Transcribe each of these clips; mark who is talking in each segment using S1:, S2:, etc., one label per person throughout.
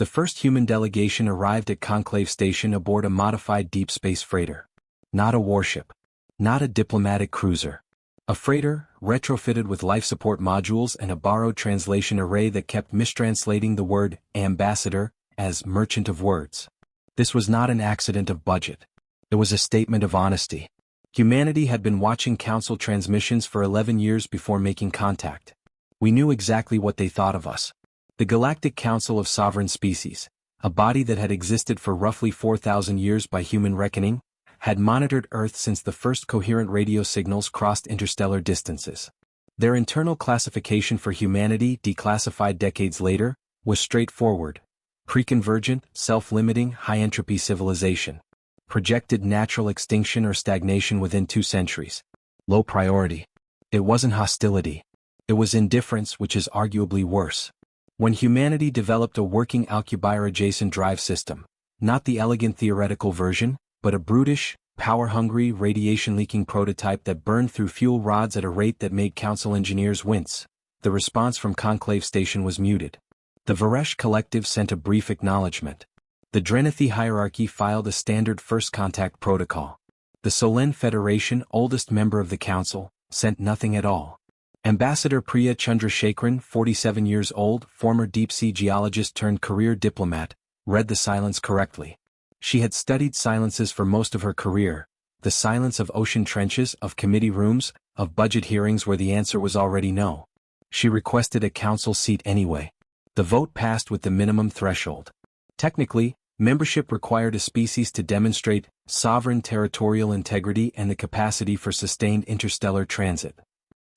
S1: The first human delegation arrived at Conclave Station aboard a modified deep space freighter. Not a warship. Not a diplomatic cruiser. A freighter, retrofitted with life support modules and a borrowed translation array that kept mistranslating the word ambassador as merchant of words. This was not an accident of budget. It was a statement of honesty. Humanity had been watching Council transmissions for 11 years before making contact. We knew exactly what they thought of us. The Galactic Council of Sovereign Species, a body that had existed for roughly 4,000 years by human reckoning, had monitored Earth since the first coherent radio signals crossed interstellar distances. Their internal classification for humanity, declassified decades later, was straightforward: preconvergent, self-limiting, high-entropy civilization. Projected natural extinction or stagnation within 2 centuries. Low priority. It wasn't hostility. It was indifference, which is arguably worse. When humanity developed a working Alcubierre-adjacent drive system, not the elegant theoretical version, but a brutish, power-hungry, radiation-leaking prototype that burned through fuel rods at a rate that made Council engineers wince, the response from Conclave Station was muted. The Varesh Collective sent a brief acknowledgement. The Drenithi hierarchy filed a standard first contact protocol. The Solen Federation, oldest member of the Council, sent nothing at all. Ambassador Priya Chandrasekharan, 47 years old, former deep-sea geologist turned career diplomat, read the silence correctly. She had studied silences for most of her career, the silence of ocean trenches, of committee rooms, of budget hearings where the answer was already no. She requested a council seat anyway. The vote passed with the minimum threshold. Technically, membership required a species to demonstrate sovereign territorial integrity and the capacity for sustained interstellar transit.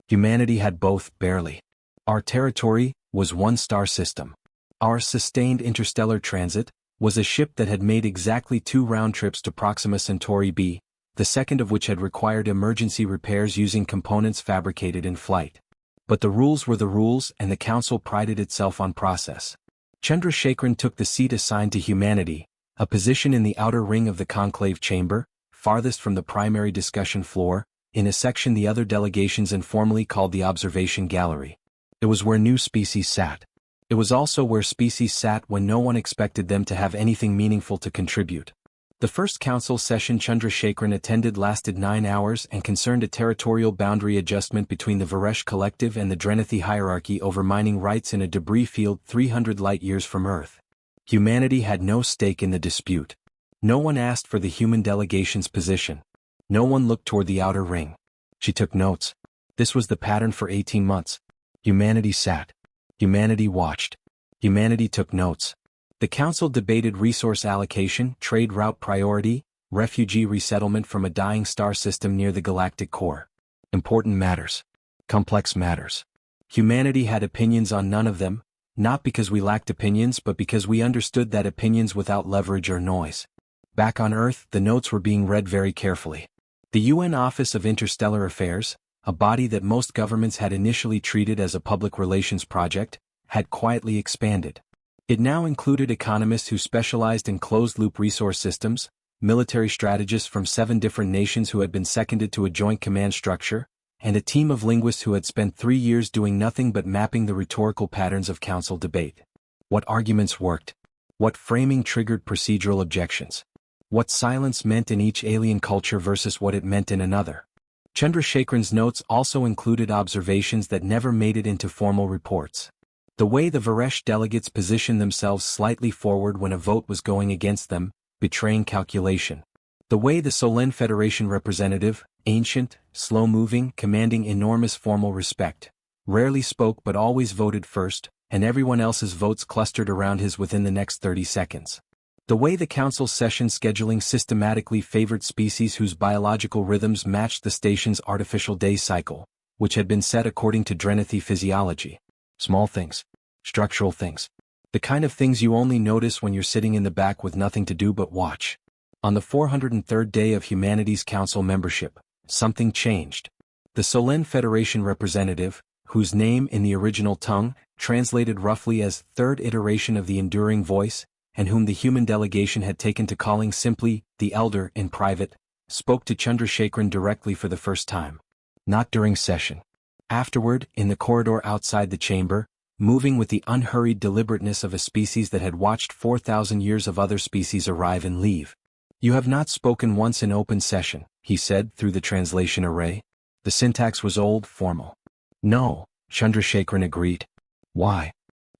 S1: Humanity had both, barely. Our territory was one star system. Our sustained interstellar transit was a ship that had made exactly 2 round trips to Proxima Centauri b, the second of which had required emergency repairs using components fabricated in flight. But the rules were the rules, and the Council prided itself on process. Chandrasekharan took the seat assigned to humanity, a position in the outer ring of the conclave chamber, farthest from the primary discussion floor, in a section the other delegations informally called the observation gallery. It was where new species sat. It was also where species sat when no one expected them to have anything meaningful to contribute. The first council session Chandrasekharan attended lasted 9 hours and concerned a territorial boundary adjustment between the Varesh Collective and the Drenithi hierarchy over mining rights in a debris field 300 light-years from Earth. Humanity had no stake in the dispute. No one asked for the human delegation's position. No one looked toward the outer ring. She took notes. This was the pattern for 18 months. Humanity sat. Humanity watched. Humanity took notes. The Council debated resource allocation, trade route priority, refugee resettlement from a dying star system near the galactic core. Important matters. Complex matters. Humanity had opinions on none of them, not because we lacked opinions but because we understood that opinions without leverage are noise. Back on Earth, the notes were being read very carefully. The UN Office of Interstellar Affairs, a body that most governments had initially treated as a public relations project, had quietly expanded. It now included economists who specialized in closed-loop resource systems, military strategists from 7 different nations who had been seconded to a joint command structure, and a team of linguists who had spent 3 years doing nothing but mapping the rhetorical patterns of council debate. What arguments worked? What framing triggered procedural objections? What silence meant in each alien culture versus what it meant in another? Chandrasekharan's notes also included observations that never made it into formal reports. The way the Varesh delegates positioned themselves slightly forward when a vote was going against them, betraying calculation. The way the Solen Federation representative, ancient, slow-moving, commanding enormous formal respect, rarely spoke but always voted first, and everyone else's votes clustered around his within the next 30 seconds. The way the Council's session scheduling systematically favored species whose biological rhythms matched the station's artificial day cycle, which had been set according to Drenithi physiology. Small things. Structural things. The kind of things you only notice when you're sitting in the back with nothing to do but watch. On the 403rd day of humanity's council membership, something changed. The Solen Federation representative, whose name in the original tongue, translated roughly as third iteration of the enduring voice, and whom the human delegation had taken to calling simply the elder in private, spoke to Chandrasekharan directly for the first time. Not during session. Afterward, in the corridor outside the chamber, moving with the unhurried deliberateness of a species that had watched 4,000 years of other species arrive and leave. "You have not spoken once in open session," he said through the translation array. The syntax was old, formal. "No," Chandrasekharan agreed. "Why?"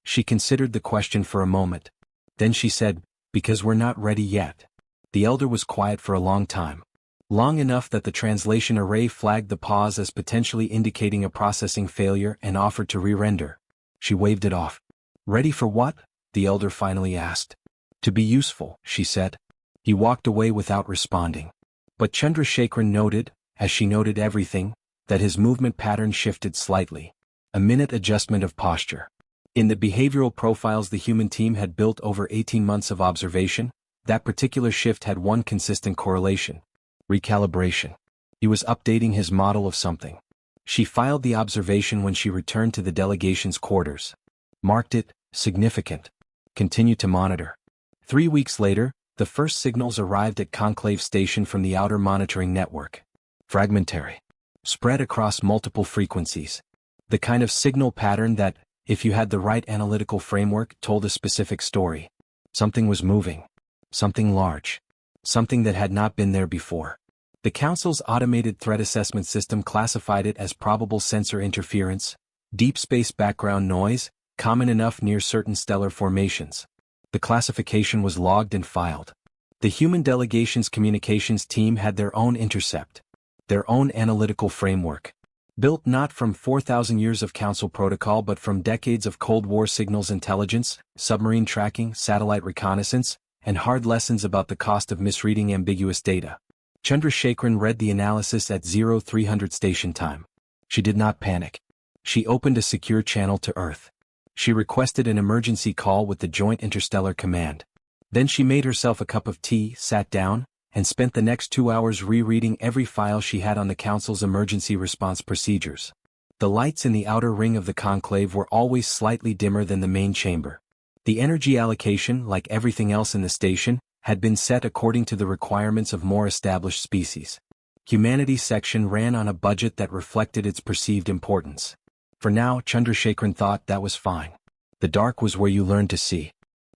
S1: She considered the question for a moment. Then she said, "Because we're not ready yet." The elder was quiet for a long time. Long enough that the translation array flagged the pause as potentially indicating a processing failure and offered to re-render. She waved it off. "Ready for what?" the elder finally asked. "To be useful," she said. He walked away without responding. But Chandrasekharan noted, as she noted everything, that his movement pattern shifted slightly. A minute adjustment of posture. In the behavioral profiles the human team had built over 18 months of observation, that particular shift had one consistent correlation. Recalibration. He was updating his model of something. She filed the observation when she returned to the delegation's quarters. Marked it, significant. Continued to monitor. 3 weeks later, the first signals arrived at Conclave Station from the outer monitoring network. Fragmentary. Spread across multiple frequencies. The kind of signal pattern that, if you had the right analytical framework, told a specific story. Something was moving. Something large. Something that had not been there before. The Council's automated threat assessment system classified it as probable sensor interference, deep space background noise, common enough near certain stellar formations. The classification was logged and filed. The human delegation's communications team had their own intercept. Their own analytical framework. Built not from 4,000 years of Council protocol but from decades of Cold War signals intelligence, submarine tracking, satellite reconnaissance, and hard lessons about the cost of misreading ambiguous data. Chandrasekharan read the analysis at 0300 station time. She did not panic. She opened a secure channel to Earth. She requested an emergency call with the Joint Interstellar Command. Then she made herself a cup of tea, sat down, and spent the next 2 hours rereading every file she had on the Council's emergency response procedures. The lights in the outer ring of the conclave were always slightly dimmer than the main chamber. The energy allocation, like everything else in the station, had been set according to the requirements of more established species. Humanities section ran on a budget that reflected its perceived importance. For now, Chandrasekharan thought that was fine. The dark was where you learned to see.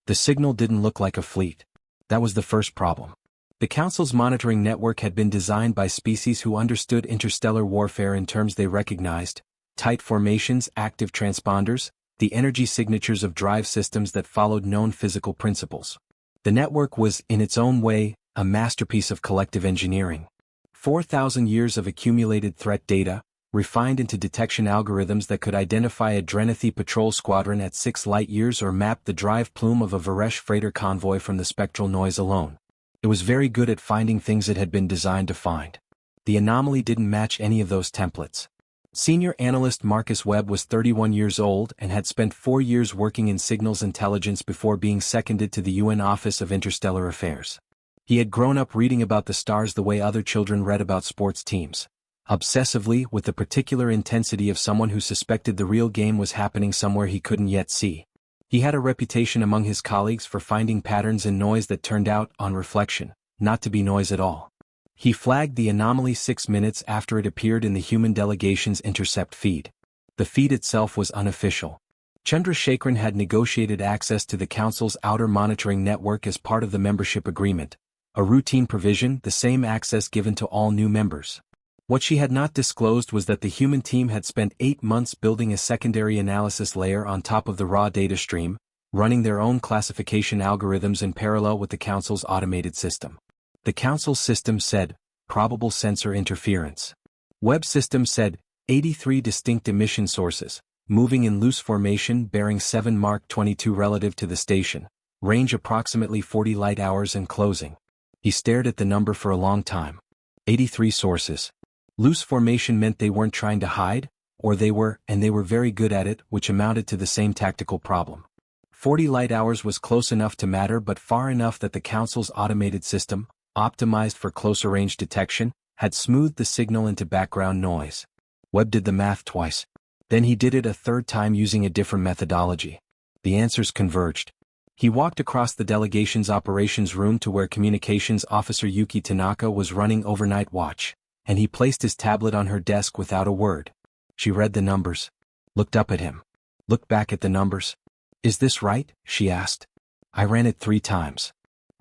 S1: The signal didn't look like a fleet. That was the first problem. The Council's monitoring network had been designed by species who understood interstellar warfare in terms they recognized: tight formations, active transponders, the energy signatures of drive systems that followed known physical principles. The network was, in its own way, a masterpiece of collective engineering. 4,000 years of accumulated threat data, refined into detection algorithms that could identify a Drenathy patrol squadron at 6 light-years or map the drive plume of a Varesh freighter convoy from the spectral noise alone. It was very good at finding things it had been designed to find. The anomaly didn't match any of those templates. Senior analyst Marcus Webb was 31 years old and had spent 4 years working in signals intelligence before being seconded to the UN Office of Interstellar Affairs. He had grown up reading about the stars the way other children read about sports teams. Obsessively, with the particular intensity of someone who suspected the real game was happening somewhere he couldn't yet see. He had a reputation among his colleagues for finding patterns in noise that turned out, on reflection, not to be noise at all. He flagged the anomaly 6 minutes after it appeared in the human delegation's intercept feed. The feed itself was unofficial. Chandrasekharan had negotiated access to the Council's outer monitoring network as part of the membership agreement, a routine provision, the same access given to all new members. What she had not disclosed was that the human team had spent 8 months building a secondary analysis layer on top of the raw data stream, running their own classification algorithms in parallel with the Council's automated system. The Council's system said, probable sensor interference. Web system said, 83 distinct emission sources, moving in loose formation bearing 7 Mark 22 relative to the station, range approximately 40 light hours and closing. He stared at the number for a long time. 83 sources. Loose formation meant they weren't trying to hide, or they were, and they were very good at it, which amounted to the same tactical problem. 40 light hours was close enough to matter but far enough that the Council's automated system, optimized for closer range detection, had smoothed the signal into background noise. Webb did the math twice. Then he did it a third time using a different methodology. The answers converged. He walked across the delegation's operations room to where Communications Officer Yuki Tanaka was running overnight watch, and he placed his tablet on her desk without a word. She read the numbers. Looked up at him. Look back at the numbers. Is this right? She asked. I ran it 3 times.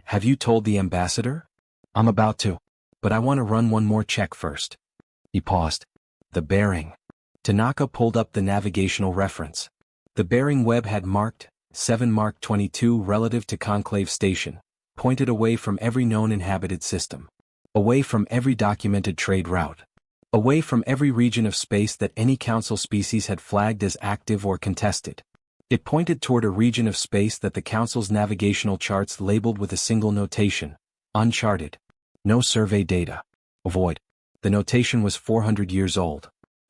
S1: Have you told the ambassador? I'm about to. But I want to run one more check first. He paused. The bearing. Tanaka pulled up the navigational reference. The bearing web had marked 7 Mark 22 relative to Conclave Station, pointed away from every known inhabited system. Away from every documented trade route. Away from every region of space that any Council species had flagged as active or contested. It pointed toward a region of space that the Council's navigational charts labeled with a single notation: uncharted. No survey data. Avoid. The notation was 400 years old.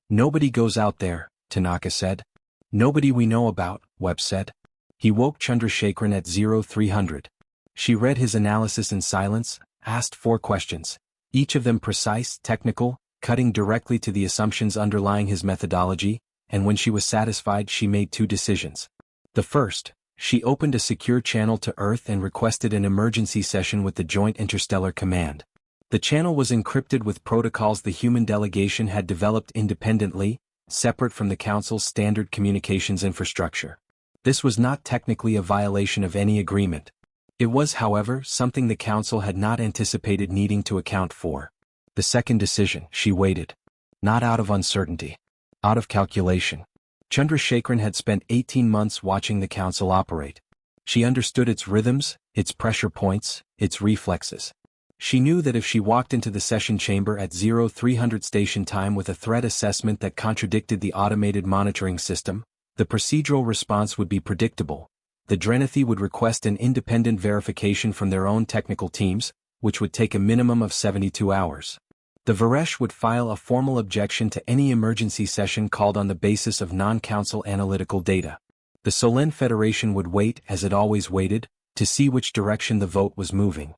S1: Nobody goes out there, Tanaka said. Nobody we know about, Webb said. He woke Chandrasekharan at 0300. She read his analysis in silence, asked 4 questions, each of them precise, technical, cutting directly to the assumptions underlying his methodology, and when she was satisfied she made 2 decisions. The first, she opened a secure channel to Earth and requested an emergency session with the Joint Interstellar Command. The channel was encrypted with protocols the human delegation had developed independently, separate from the Council's standard communications infrastructure. This was not technically a violation of any agreement. It was, however, something the Council had not anticipated needing to account for. The second decision, she waited. Not out of uncertainty. Out of calculation. Chandrasekharan had spent 18 months watching the Council operate. She understood its rhythms, its pressure points, its reflexes. She knew that if she walked into the session chamber at 0300 station time with a threat assessment that contradicted the automated monitoring system, the procedural response would be predictable. The Drenethi would request an independent verification from their own technical teams, which would take a minimum of 72 hours. The Varesh would file a formal objection to any emergency session called on the basis of non-Council analytical data. The Solen Federation would wait, as it always waited, to see which direction the vote was moving.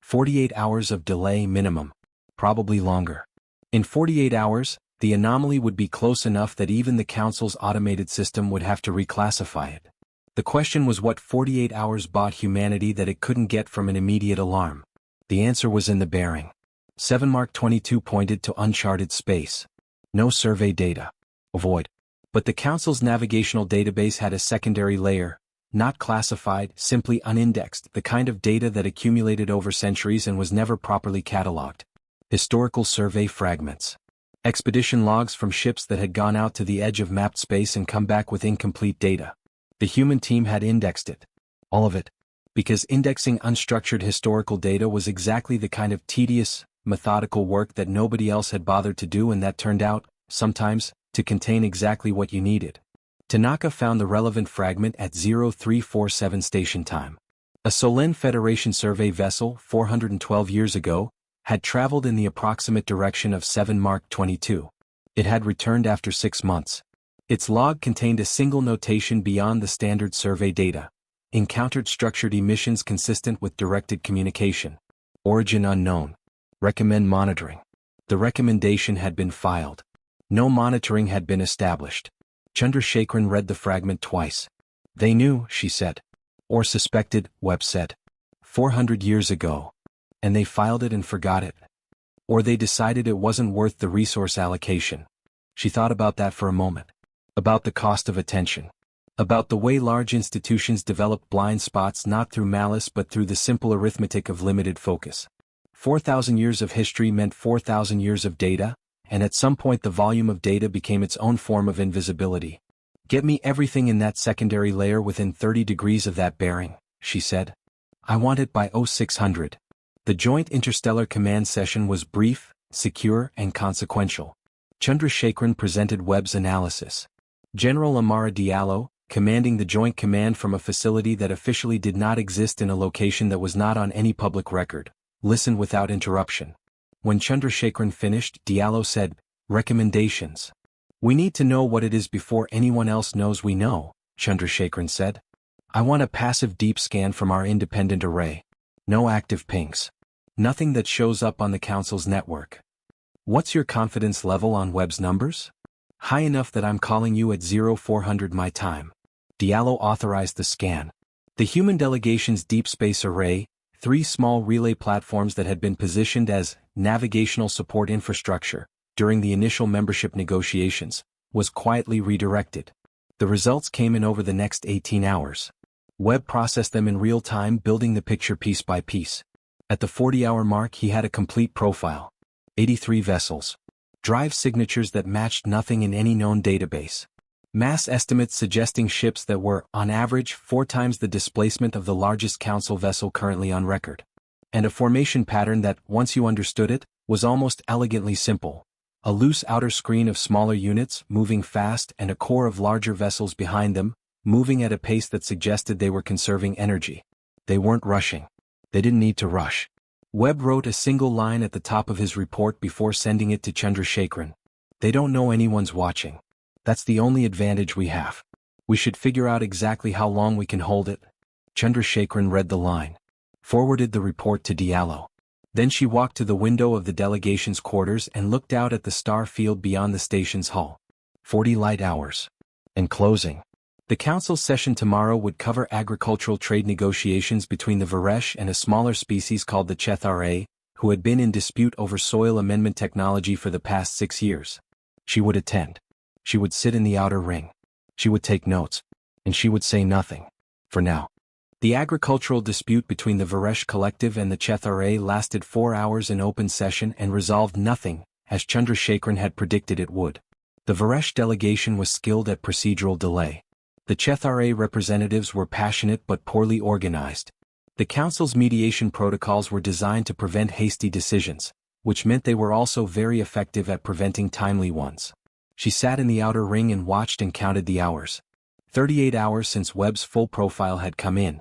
S1: 48 hours of delay minimum. Probably longer. In 48 hours, the anomaly would be close enough that even the Council's automated system would have to reclassify it. The question was what 48 hours bought humanity that it couldn't get from an immediate alarm. The answer was in the bearing. 7 Mark 22 pointed to uncharted space. No survey data. Avoid. But the Council's navigational database had a secondary layer, not classified, simply unindexed, the kind of data that accumulated over centuries and was never properly catalogued. Historical survey fragments. Expedition logs from ships that had gone out to the edge of mapped space and come back with incomplete data. The human team had indexed it. All of it. Because indexing unstructured historical data was exactly the kind of tedious, methodical work that nobody else had bothered to do and that turned out, sometimes, to contain exactly what you needed. Tanaka found the relevant fragment at 0347 station time. A Solen Federation survey vessel, 412 years ago, had traveled in the approximate direction of 7 Mark 22. It had returned after 6 months. Its log contained a single notation beyond the standard survey data. Encountered structured emissions consistent with directed communication. Origin unknown. Recommend monitoring. The recommendation had been filed. No monitoring had been established. Chandrasekharan read the fragment twice. They knew, she said. Or suspected, Webb said. 400 years ago. And they filed it and forgot it. Or they decided it wasn't worth the resource allocation. She thought about that for a moment. About the cost of attention. About the way large institutions develop blind spots not through malice but through the simple arithmetic of limited focus. 4,000 years of history meant 4,000 years of data, and at some point the volume of data became its own form of invisibility. Get me everything in that secondary layer within 30 degrees of that bearing, she said. I want it by 0600. The Joint Interstellar Command session was brief, secure, and consequential. Chandrasekharan presented Webb's analysis. General Amara Diallo, commanding the Joint Command from a facility that officially did not exist in a location that was not on any public record, listened without interruption. When Chandrasekharan finished, Diallo said, Recommendations. We need to know what it is before anyone else knows we know, Chandrasekharan said. I want a passive deep scan from our independent array. No active pings. Nothing that shows up on the Council's network. What's your confidence level on Webb's numbers? High enough that I'm calling you at 0400 my time. Diallo authorized the scan. The human delegation's deep space array, 3 small relay platforms that had been positioned as navigational support infrastructure during the initial membership negotiations, was quietly redirected. The results came in over the next 18 hours. Webb processed them in real time, building the picture piece by piece. At the 40-hour mark he had a complete profile. 83 vessels. Drive signatures that matched nothing in any known database. Mass estimates suggesting ships that were, on average, 4 times the displacement of the largest Council vessel currently on record. And a formation pattern that, once you understood it, was almost elegantly simple. A loose outer screen of smaller units, moving fast, and a core of larger vessels behind them, moving at a pace that suggested they were conserving energy. They weren't rushing. They didn't need to rush. Webb wrote a single line at the top of his report before sending it to Chandrasekharan. They don't know anyone's watching. That's the only advantage we have. We should figure out exactly how long we can hold it. Chandrasekharan read the line. Forwarded the report to Diallo. Then she walked to the window of the delegation's quarters and looked out at the star field beyond the station's hull. 40 light hours. And closing. The council's session tomorrow would cover agricultural trade negotiations between the Varesh and a smaller species called the Chethra, who had been in dispute over soil amendment technology for the past 6 years. She would attend. She would sit in the outer ring. She would take notes. And she would say nothing. For now. The agricultural dispute between the Varesh collective and the Chethra lasted 4 hours in open session and resolved nothing, as Chandrasekharan had predicted it would. The Varesh delegation was skilled at procedural delay. The Chethra representatives were passionate but poorly organized. The council's mediation protocols were designed to prevent hasty decisions, which meant they were also very effective at preventing timely ones. She sat in the outer ring and watched and counted the hours. 38 hours since Webb's full profile had come in.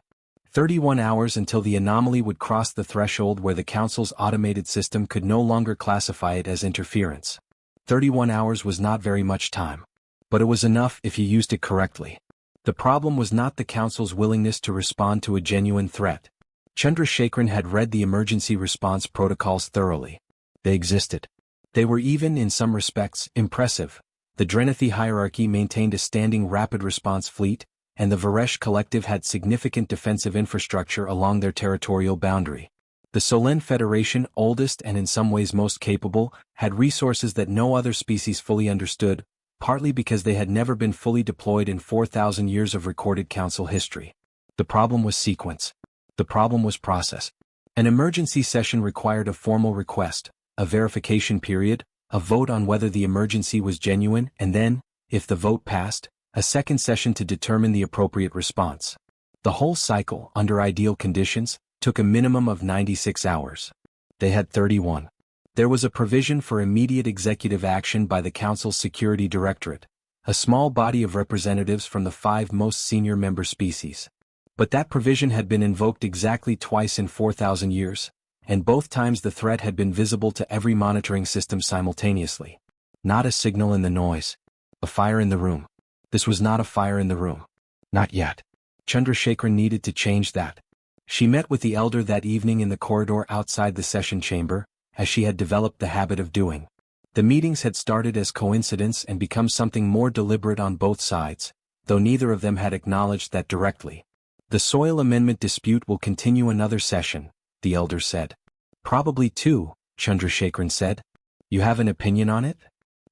S1: 31 hours until the anomaly would cross the threshold where the council's automated system could no longer classify it as interference. 31 hours was not very much time. But it was enough if you used it correctly. The problem was not the council's willingness to respond to a genuine threat. Chandrasekharan had read the emergency response protocols thoroughly. They existed. They were even, in some respects, impressive. The Drenathi hierarchy maintained a standing rapid response fleet, and the Varesh collective had significant defensive infrastructure along their territorial boundary. The Solen Federation, oldest and in some ways most capable, had resources that no other species fully understood, partly because they had never been fully deployed in 4,000 years of recorded council history. The problem was sequence. The problem was process. An emergency session required a formal request, a verification period, a vote on whether the emergency was genuine, and then, if the vote passed, a second session to determine the appropriate response. The whole cycle, under ideal conditions, took a minimum of 96 hours. They had 31. There was a provision for immediate executive action by the Council's Security Directorate, a small body of representatives from the 5 most senior member species. But that provision had been invoked exactly twice in 4,000 years, and both times the threat had been visible to every monitoring system simultaneously. Not a signal in the noise. A fire in the room. This was not a fire in the room. Not yet. Chandrasekharan needed to change that. She met with the elder that evening in the corridor outside the session chamber, as she had developed the habit of doing. The meetings had started as coincidence and become something more deliberate on both sides, though neither of them had acknowledged that directly. The soil amendment dispute will continue another session, the elder said. Probably 2, Chandrasekharan said. You have an opinion on it?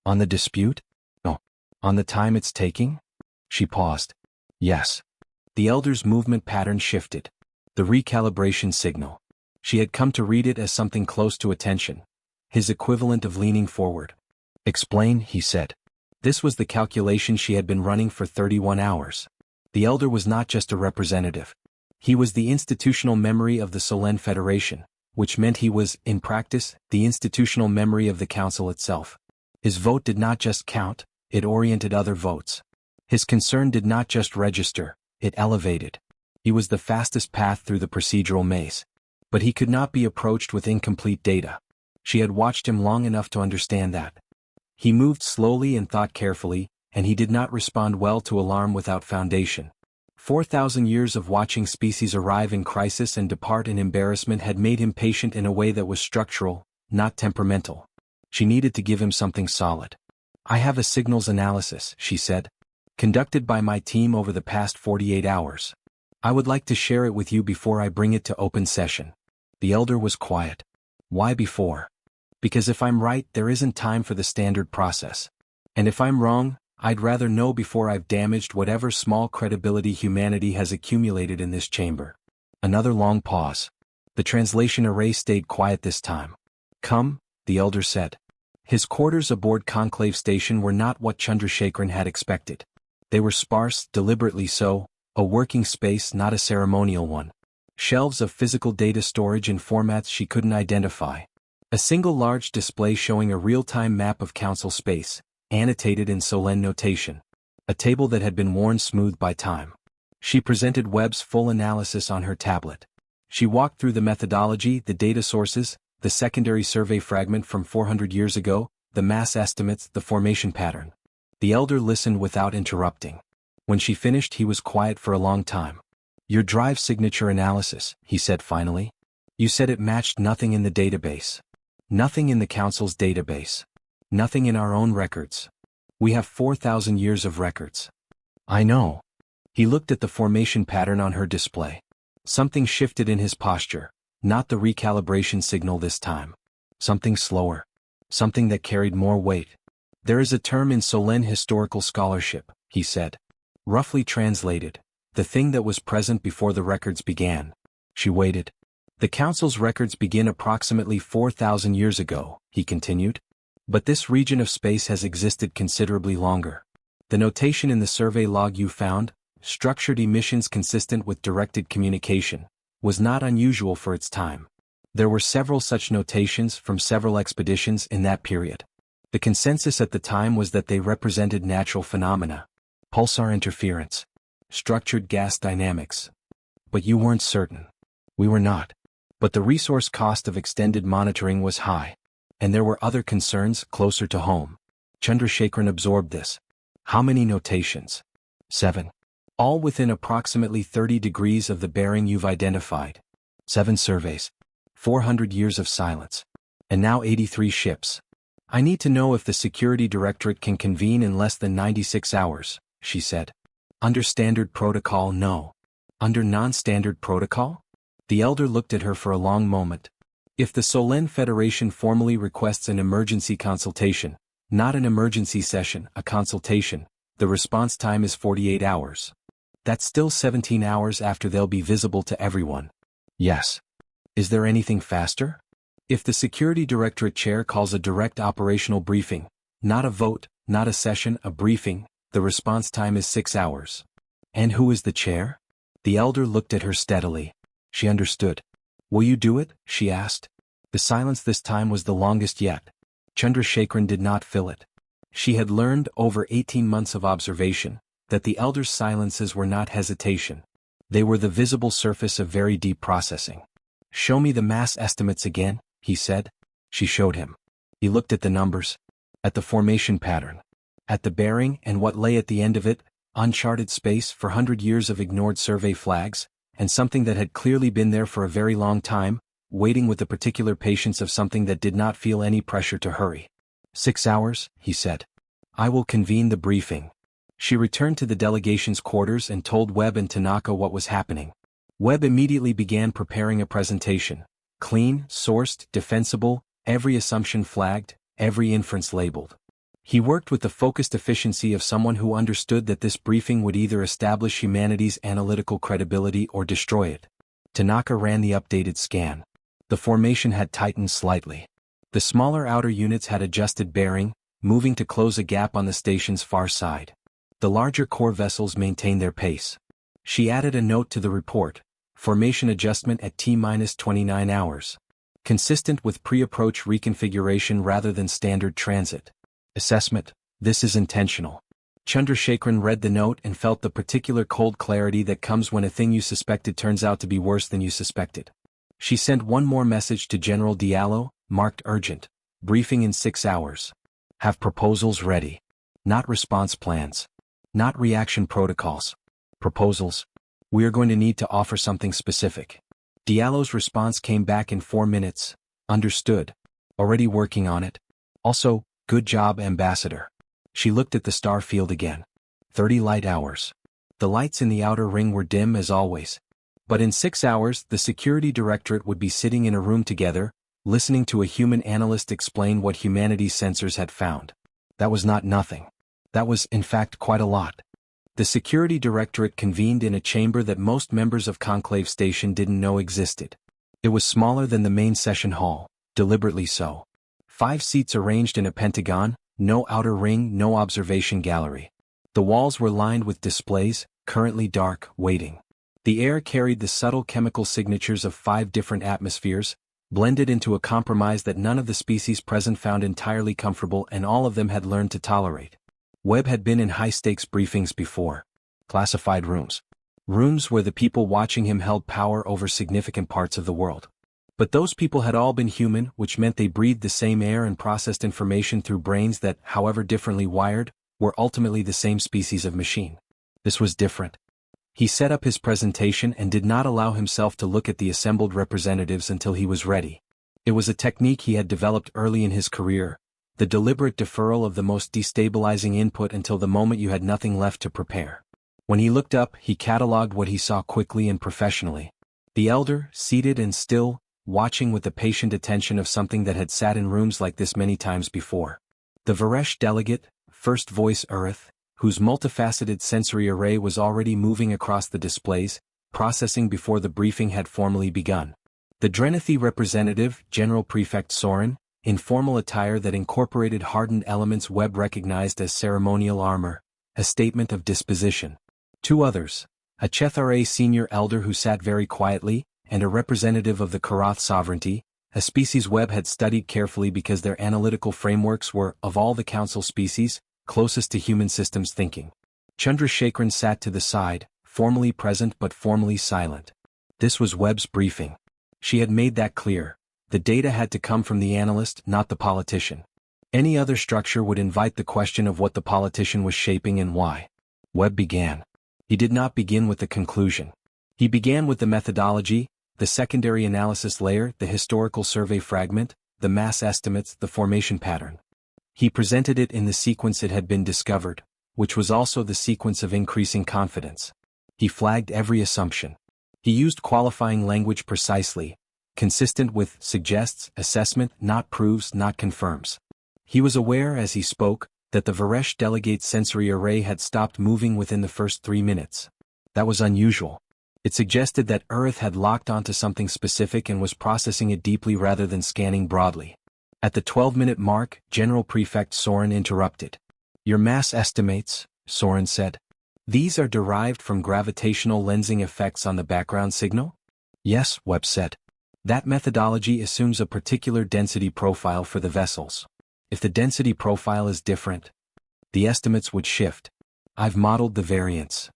S1: On the dispute? No. On the time it's taking? She paused. Yes. The elder's movement pattern shifted. The recalibration signal. She had come to read it as something close to attention. His equivalent of leaning forward. Explain, he said. This was the calculation she had been running for 31 hours. The elder was not just a representative. He was the institutional memory of the Solen Federation, which meant he was, in practice, the institutional memory of the council itself. His vote did not just count, it oriented other votes. His concern did not just register, it elevated. He was the fastest path through the procedural maze. But he could not be approached with incomplete data. She had watched him long enough to understand that. He moved slowly and thought carefully, and he did not respond well to alarm without foundation. 4,000 years of watching species arrive in crisis and depart in embarrassment had made him patient in a way that was structural, not temperamental. She needed to give him something solid. I have a signals analysis, she said, conducted by my team over the past 48 hours. I would like to share it with you before I bring it to open session. The elder was quiet. Why before? Because if I'm right, there isn't time for the standard process. And if I'm wrong, I'd rather know before I've damaged whatever small credibility humanity has accumulated in this chamber. Another long pause. The translation array stayed quiet this time. Come, the elder said. His quarters aboard Conclave Station were not what Chandrasekharan had expected. They were sparse, deliberately so, a working space, not a ceremonial one. Shelves of physical data storage in formats she couldn't identify. A single large display showing a real-time map of council space, annotated in Solène notation. A table that had been worn smooth by time. She presented Webb's full analysis on her tablet. She walked through the methodology, the data sources, the secondary survey fragment from 400 years ago, the mass estimates, the formation pattern. The elder listened without interrupting. When she finished, he was quiet for a long time. Your drive signature analysis, he said finally. You said it matched nothing in the database. Nothing in the council's database. Nothing in our own records. We have 4,000 years of records. I know. He looked at the formation pattern on her display. Something shifted in his posture, not the recalibration signal this time. Something slower. Something that carried more weight. There is a term in Solène historical scholarship, he said. Roughly translated, the thing that was present before the records began. She waited. The council's records begin approximately 4,000 years ago, he continued. But this region of space has existed considerably longer. The notation in the survey log you found, structured emissions consistent with directed communication, was not unusual for its time. There were several such notations from several expeditions in that period. The consensus at the time was that they represented natural phenomena. Pulsar interference. Structured gas dynamics. But you weren't certain. We were not. But the resource cost of extended monitoring was high. And there were other concerns closer to home. Chandrasekharan absorbed this. How many notations? 7. All within approximately 30 degrees of the bearing you've identified. 7 surveys. 400 years of silence. And now 83 ships. I need to know if the Security Directorate can convene in less than 96 hours, she said. Under standard protocol, no. Under non-standard protocol? The elder looked at her for a long moment. If the Solène Federation formally requests an emergency consultation, not an emergency session, a consultation, the response time is 48 hours. That's still 17 hours after they'll be visible to everyone. Yes. Is there anything faster? If the Security Directorate Chair calls a direct operational briefing, not a vote, not a session, a briefing, the response time is 6 hours. And who is the chair? The elder looked at her steadily. She understood. Will you do it? She asked. The silence this time was the longest yet. Chandrasekharan did not fill it. She had learned, over 18 months of observation, that the elder's silences were not hesitation. They were the visible surface of very deep processing. Show me the mass estimates again, he said. She showed him. He looked at the numbers, at the formation pattern, at the bearing and what lay at the end of it, uncharted space for 100 years of ignored survey flags, and something that had clearly been there for a very long time, waiting with the particular patience of something that did not feel any pressure to hurry. 6 hours, he said. I will convene the briefing. She returned to the delegation's quarters and told Webb and Tanaka what was happening. Webb immediately began preparing a presentation. Clean, sourced, defensible, every assumption flagged, every inference labeled. He worked with the focused efficiency of someone who understood that this briefing would either establish humanity's analytical credibility or destroy it. Tanaka ran the updated scan. The formation had tightened slightly. The smaller outer units had adjusted bearing, moving to close a gap on the station's far side. The larger core vessels maintained their pace. She added a note to the report. Formation adjustment at T-29 hours. Consistent with pre-approach reconfiguration rather than standard transit. Assessment. This is intentional. Chandrasekharan read the note and felt the particular cold clarity that comes when a thing you suspected turns out to be worse than you suspected. She sent one more message to General Diallo, marked urgent. Briefing in 6 hours. Have proposals ready. Not response plans. Not reaction protocols. Proposals. We are going to need to offer something specific. Diallo's response came back in 4 minutes. Understood. Already working on it. Also, good job, Ambassador. She looked at the star field again. 30 light hours. The lights in the outer ring were dim as always. But in 6 hours, the Security Directorate would be sitting in a room together, listening to a human analyst explain what humanity's sensors had found. That was not nothing. That was, in fact, quite a lot. The security directorate convened in a chamber that most members of Conclave Station didn't know existed. It was smaller than the main session hall, deliberately so. 5 seats arranged in a pentagon, no outer ring, no observation gallery. The walls were lined with displays, currently dark, waiting. The air carried the subtle chemical signatures of 5 different atmospheres, blended into a compromise that none of the species present found entirely comfortable and all of them had learned to tolerate. Webb had been in high-stakes briefings before. Classified rooms. Rooms where the people watching him held power over significant parts of the world. But those people had all been human, which meant they breathed the same air and processed information through brains that, however differently wired, were ultimately the same species of machine. This was different. He set up his presentation and did not allow himself to look at the assembled representatives until he was ready. It was a technique he had developed early in his career, the deliberate deferral of the most destabilizing input until the moment you had nothing left to prepare. When he looked up, he catalogued what he saw quickly and professionally. The elder, seated and still, watching with the patient attention of something that had sat in rooms like this many times before. The Varesh delegate, first voice Earth, whose multifaceted sensory array was already moving across the displays, processing before the briefing had formally begun. The Drenathi representative, General Prefect Soren, in formal attire that incorporated hardened elements Webb recognized as ceremonial armor, a statement of disposition. 2 others, a Chethare senior elder who sat very quietly, and a representative of the Karath sovereignty, a species Webb had studied carefully because their analytical frameworks were, of all the council species, closest to human systems thinking. Chandrasekharan sat to the side, formally present but formally silent. This was Webb's briefing. She had made that clear. The data had to come from the analyst, not the politician. Any other structure would invite the question of what the politician was shaping and why. Webb began. He did not begin with the conclusion. He began with the methodology, the secondary analysis layer, the historical survey fragment, the mass estimates, the formation pattern. He presented it in the sequence it had been discovered, which was also the sequence of increasing confidence. He flagged every assumption. He used qualifying language precisely, consistent with suggests, assessment, not proves, not confirms. He was aware as he spoke that the Varesh delegate's sensory array had stopped moving within the first 3 minutes. That was unusual. It suggested that Earth had locked onto something specific and was processing it deeply rather than scanning broadly. At the 12-minute mark, General Prefect Soren interrupted. "Your mass estimates," Soren said. "These are derived from gravitational lensing effects on the background signal?" "Yes," Webb said. "That methodology assumes a particular density profile for the vessels. If the density profile is different, the estimates would shift. I've modeled the variance."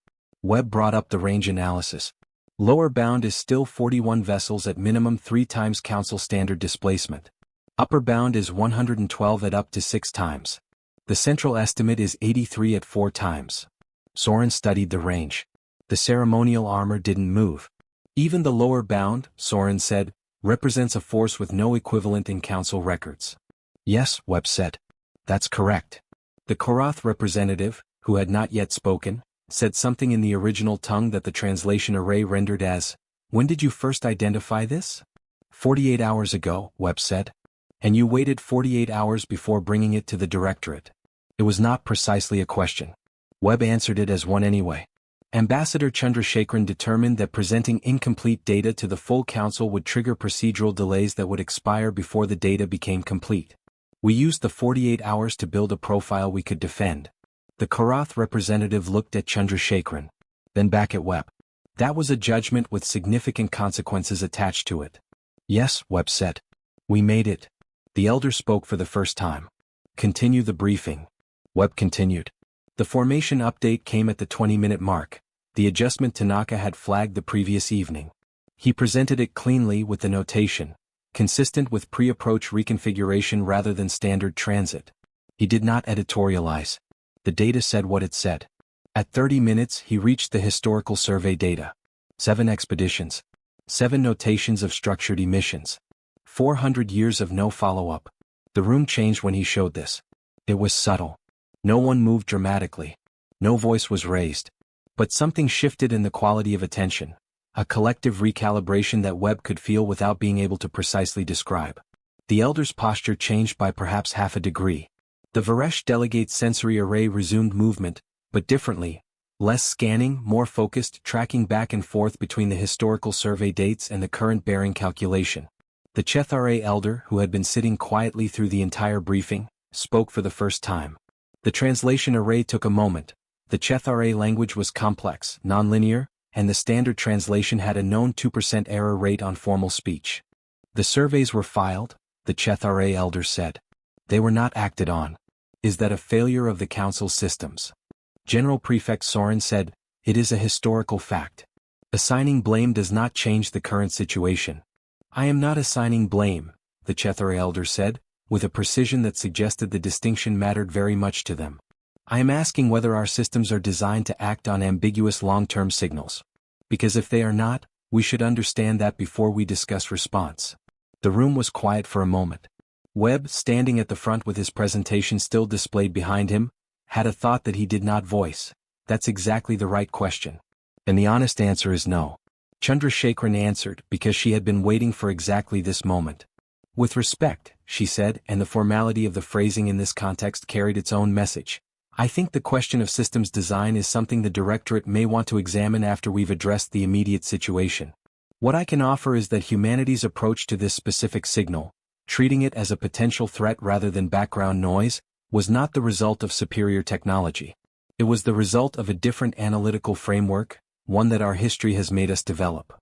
S1: Webb brought up the range analysis. Lower bound is still 41 vessels at minimum 3 times council standard displacement. Upper bound is 112 at up to 6 times. The central estimate is 83 at 4 times. Soren studied the range. The ceremonial armor didn't move. Even the lower bound, Soren said, represents a force with no equivalent in council records. "Yes," Webb said. "That's correct." The Korath representative, who had not yet spoken, said something in the original tongue that the translation array rendered as, "When did you first identify this?" 48 hours ago, Webb said. "And you waited 48 hours before bringing it to the directorate." It was not precisely a question. Webb answered it as one anyway. Ambassador Chandrasekharan determined that presenting incomplete data to the full council would trigger procedural delays that would expire before the data became complete. "We used the 48 hours to build a profile we could defend." The Korath representative looked at Chandrasekharan, then back at Webb. "That was a judgment with significant consequences attached to it." "Yes," Webb said. "We made it." The elder spoke for the first time. "Continue the briefing." Webb continued. The formation update came at the 20-minute mark. The adjustment Tanaka had flagged the previous evening. He presented it cleanly with the notation, consistent with pre-approach reconfiguration rather than standard transit. He did not editorialize. The data said what it said. At 30 minutes he reached the historical survey data. 7 expeditions. 7 notations of structured emissions. 400 years of no follow-up. The room changed when he showed this. It was subtle. No one moved dramatically. No voice was raised. But something shifted in the quality of attention. A collective recalibration that Webb could feel without being able to precisely describe. The elder's posture changed by perhaps half a degree. The Varesh delegate's sensory array resumed movement, but differently. Less scanning, more focused, tracking back and forth between the historical survey dates and the current bearing calculation. The HFY elder, who had been sitting quietly through the entire briefing, spoke for the first time. The translation array took a moment. The HFY language was complex, nonlinear, and the standard translation had a known 2% error rate on formal speech. The surveys were filed, the HFY elder said. They were not acted on. Is that a failure of the council's systems? General Prefect Soren said, it is a historical fact. Assigning blame does not change the current situation. I am not assigning blame, the HFY elder said, with a precision that suggested the distinction mattered very much to them. I am asking whether our systems are designed to act on ambiguous long-term signals. Because if they are not, we should understand that before we discuss response. The room was quiet for a moment. Webb, standing at the front with his presentation still displayed behind him, had a thought that he did not voice. That's exactly the right question. And the honest answer is no. Chandrasekharan answered because she had been waiting for exactly this moment. With respect, she said, and the formality of the phrasing in this context carried its own message. I think the question of systems design is something the Directorate may want to examine after we've addressed the immediate situation. What I can offer is that humanity's approach to this specific signal, treating it as a potential threat rather than background noise, was not the result of superior technology. It was the result of a different analytical framework, one that our history has made us develop.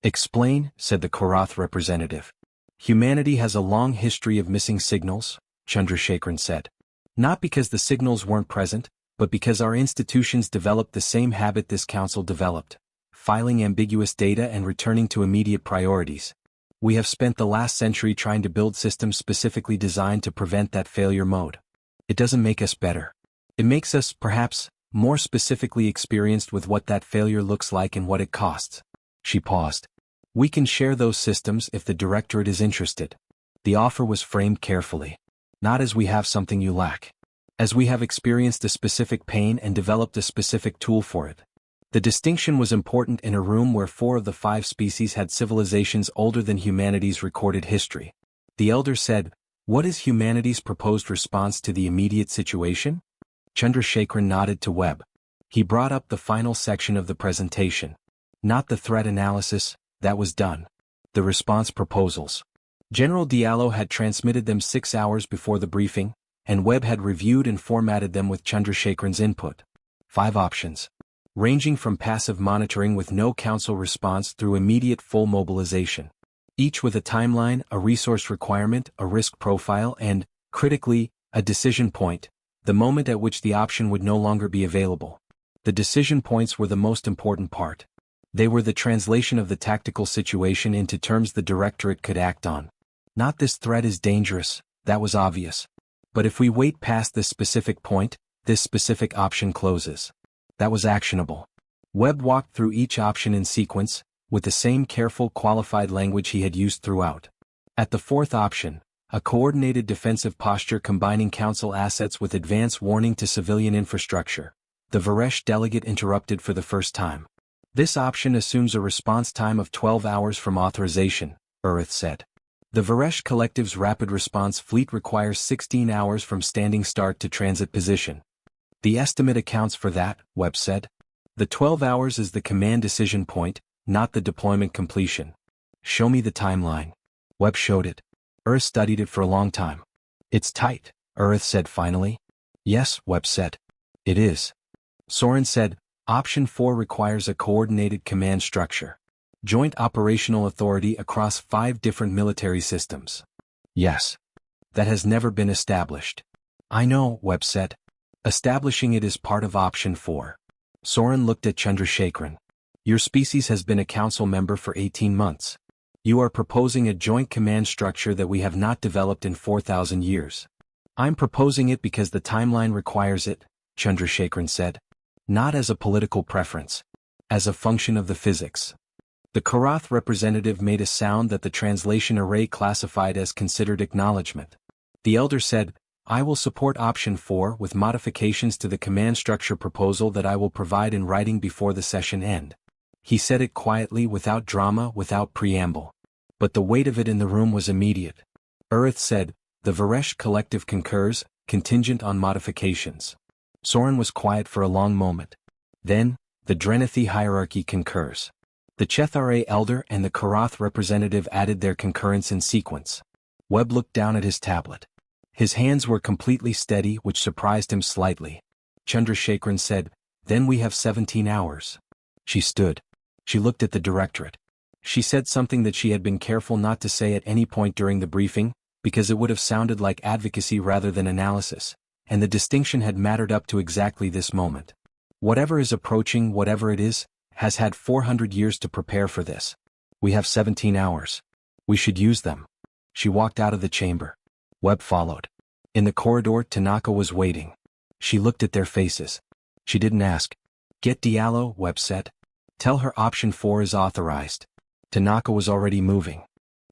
S1: Explain, said the Korath representative. Humanity has a long history of missing signals, Chandrasekharan said. Not because the signals weren't present, but because our institutions developed the same habit this council developed, filing ambiguous data and returning to immediate priorities. We have spent the last century trying to build systems specifically designed to prevent that failure mode. It doesn't make us better. It makes us, perhaps, more specifically experienced with what that failure looks like and what it costs. She paused. We can share those systems if the Directorate is interested. The offer was framed carefully. Not as we have something you lack. As we have experienced a specific pain and developed a specific tool for it. The distinction was important in a room where 4 of the 5 species had civilizations older than humanity's recorded history. The elder said, what is humanity's proposed response to the immediate situation? Chandrasekharan nodded to Webb. He brought up the final section of the presentation. Not the threat analysis, that was done. The response proposals. General Diallo had transmitted them 6 hours before the briefing, and Webb had reviewed and formatted them with Chandrasekharan's input. 5 options. Ranging from passive monitoring with no council response through immediate full mobilization. Each with a timeline, a resource requirement, a risk profile and, critically, a decision point, the moment at which the option would no longer be available. The decision points were the most important part. They were the translation of the tactical situation into terms the Directorate could act on. Not this threat is dangerous, that was obvious. But if we wait past this specific point, this specific option closes. That was actionable. Webb walked through each option in sequence, with the same careful qualified language he had used throughout. At the 4th option, a coordinated defensive posture combining council assets with advance warning to civilian infrastructure, the Varesh delegate interrupted for the first time. This option assumes a response time of 12 hours from authorization, Urith said. The Varesh Collective's rapid response fleet requires 16 hours from standing start to transit position. The estimate accounts for that, Webb said. The 12 hours is the command decision point, not the deployment completion. Show me the timeline. Webb showed it. Urith studied it for a long time. It's tight, Urith said finally. Yes, Webb said. It is. Soren said, Option 4 requires a coordinated command structure. Joint operational authority across 5 different military systems. Yes. That has never been established. I know, Webb said. Establishing it is part of Option 4. Soren looked at Chandrasekharan. Your species has been a council member for 18 months. You are proposing a joint command structure that we have not developed in 4,000 years. I'm proposing it because the timeline requires it, Chandrasekharan said. Not as a political preference. As a function of the physics. The Korath representative made a sound that the translation array classified as considered acknowledgement. The elder said, I will support Option 4 with modifications to the command structure proposal that I will provide in writing before the session end. He said it quietly, without drama, without preamble. But the weight of it in the room was immediate. Urith said, the Varesh Collective concurs, contingent on modifications. Soren was quiet for a long moment. Then, the Drenethi hierarchy concurs. The Chethare elder and the Karath representative added their concurrence in sequence. Webb looked down at his tablet. His hands were completely steady, which surprised him slightly. Chandrasekharan said, "Then we have 17 hours. She stood. She looked at the directorate. She said something that she had been careful not to say at any point during the briefing, because it would have sounded like advocacy rather than analysis, and the distinction had mattered up to exactly this moment. Whatever is approaching, whatever it is, has had 400 years to prepare for this. We have 17 hours. We should use them." She walked out of the chamber. Webb followed. In the corridor, Tanaka was waiting. She looked at their faces. She didn't ask. "Get Diallo," Webb said. "Tell her option 4 is authorized." Tanaka was already moving.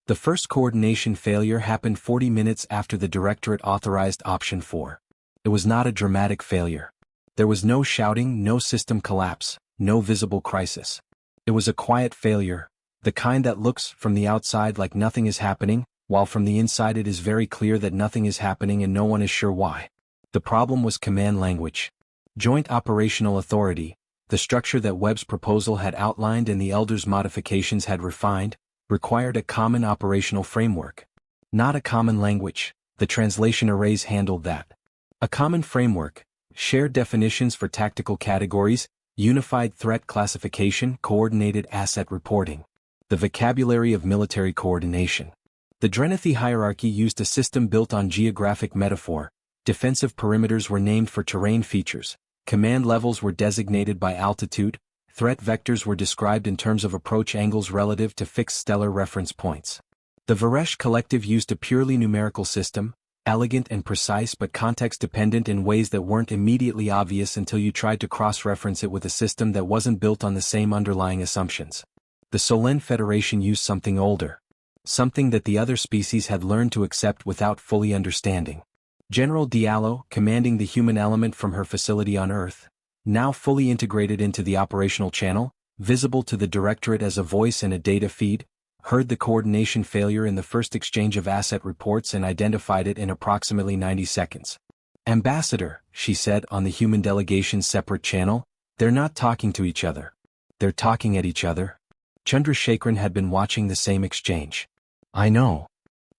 S1: The first coordination failure happened 40 minutes after the directorate authorized option 4. It was not a dramatic failure. There was no shouting, no system collapse, no visible crisis. It was a quiet failure, the kind that looks from the outside like nothing is happening, while from the inside it is very clear that nothing is happening and no one is sure why. The problem was command language. Joint Operational Authority, the structure that Webb's proposal had outlined and the Elder's modifications had refined, required a common operational framework. Not a common language. The translation arrays handled that. A common framework, shared definitions for tactical categories, unified threat classification, coordinated asset reporting. The vocabulary of military coordination. The Drenethi hierarchy used a system built on geographic metaphor. Defensive perimeters were named for terrain features. Command levels were designated by altitude. Threat vectors were described in terms of approach angles relative to fixed stellar reference points. The Varesh collective used a purely numerical system, elegant and precise but context-dependent in ways that weren't immediately obvious until you tried to cross-reference it with a system that wasn't built on the same underlying assumptions. The Solen Federation used something older. Something that the other species had learned to accept without fully understanding. General Diallo, commanding the human element from her facility on Earth, now fully integrated into the operational channel, visible to the directorate as a voice and a data feed, heard the coordination failure in the first exchange of asset reports and identified it in approximately 90 seconds. "Ambassador," she said on the human delegation's separate channel, "they're not talking to each other. They're talking at each other." Chandrasekharan had been watching the same exchange. "I know.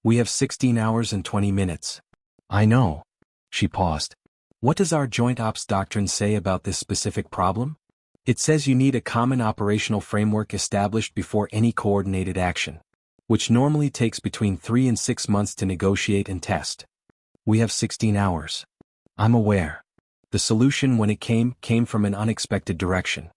S1: We have 16 hours and 20 minutes. I know." She paused. "What does our Joint Ops doctrine say about this specific problem? It says you need a common operational framework established before any coordinated action, which normally takes between 3 and 6 months to negotiate and test. We have 16 hours. I'm aware. The solution, when it came from an unexpected direction.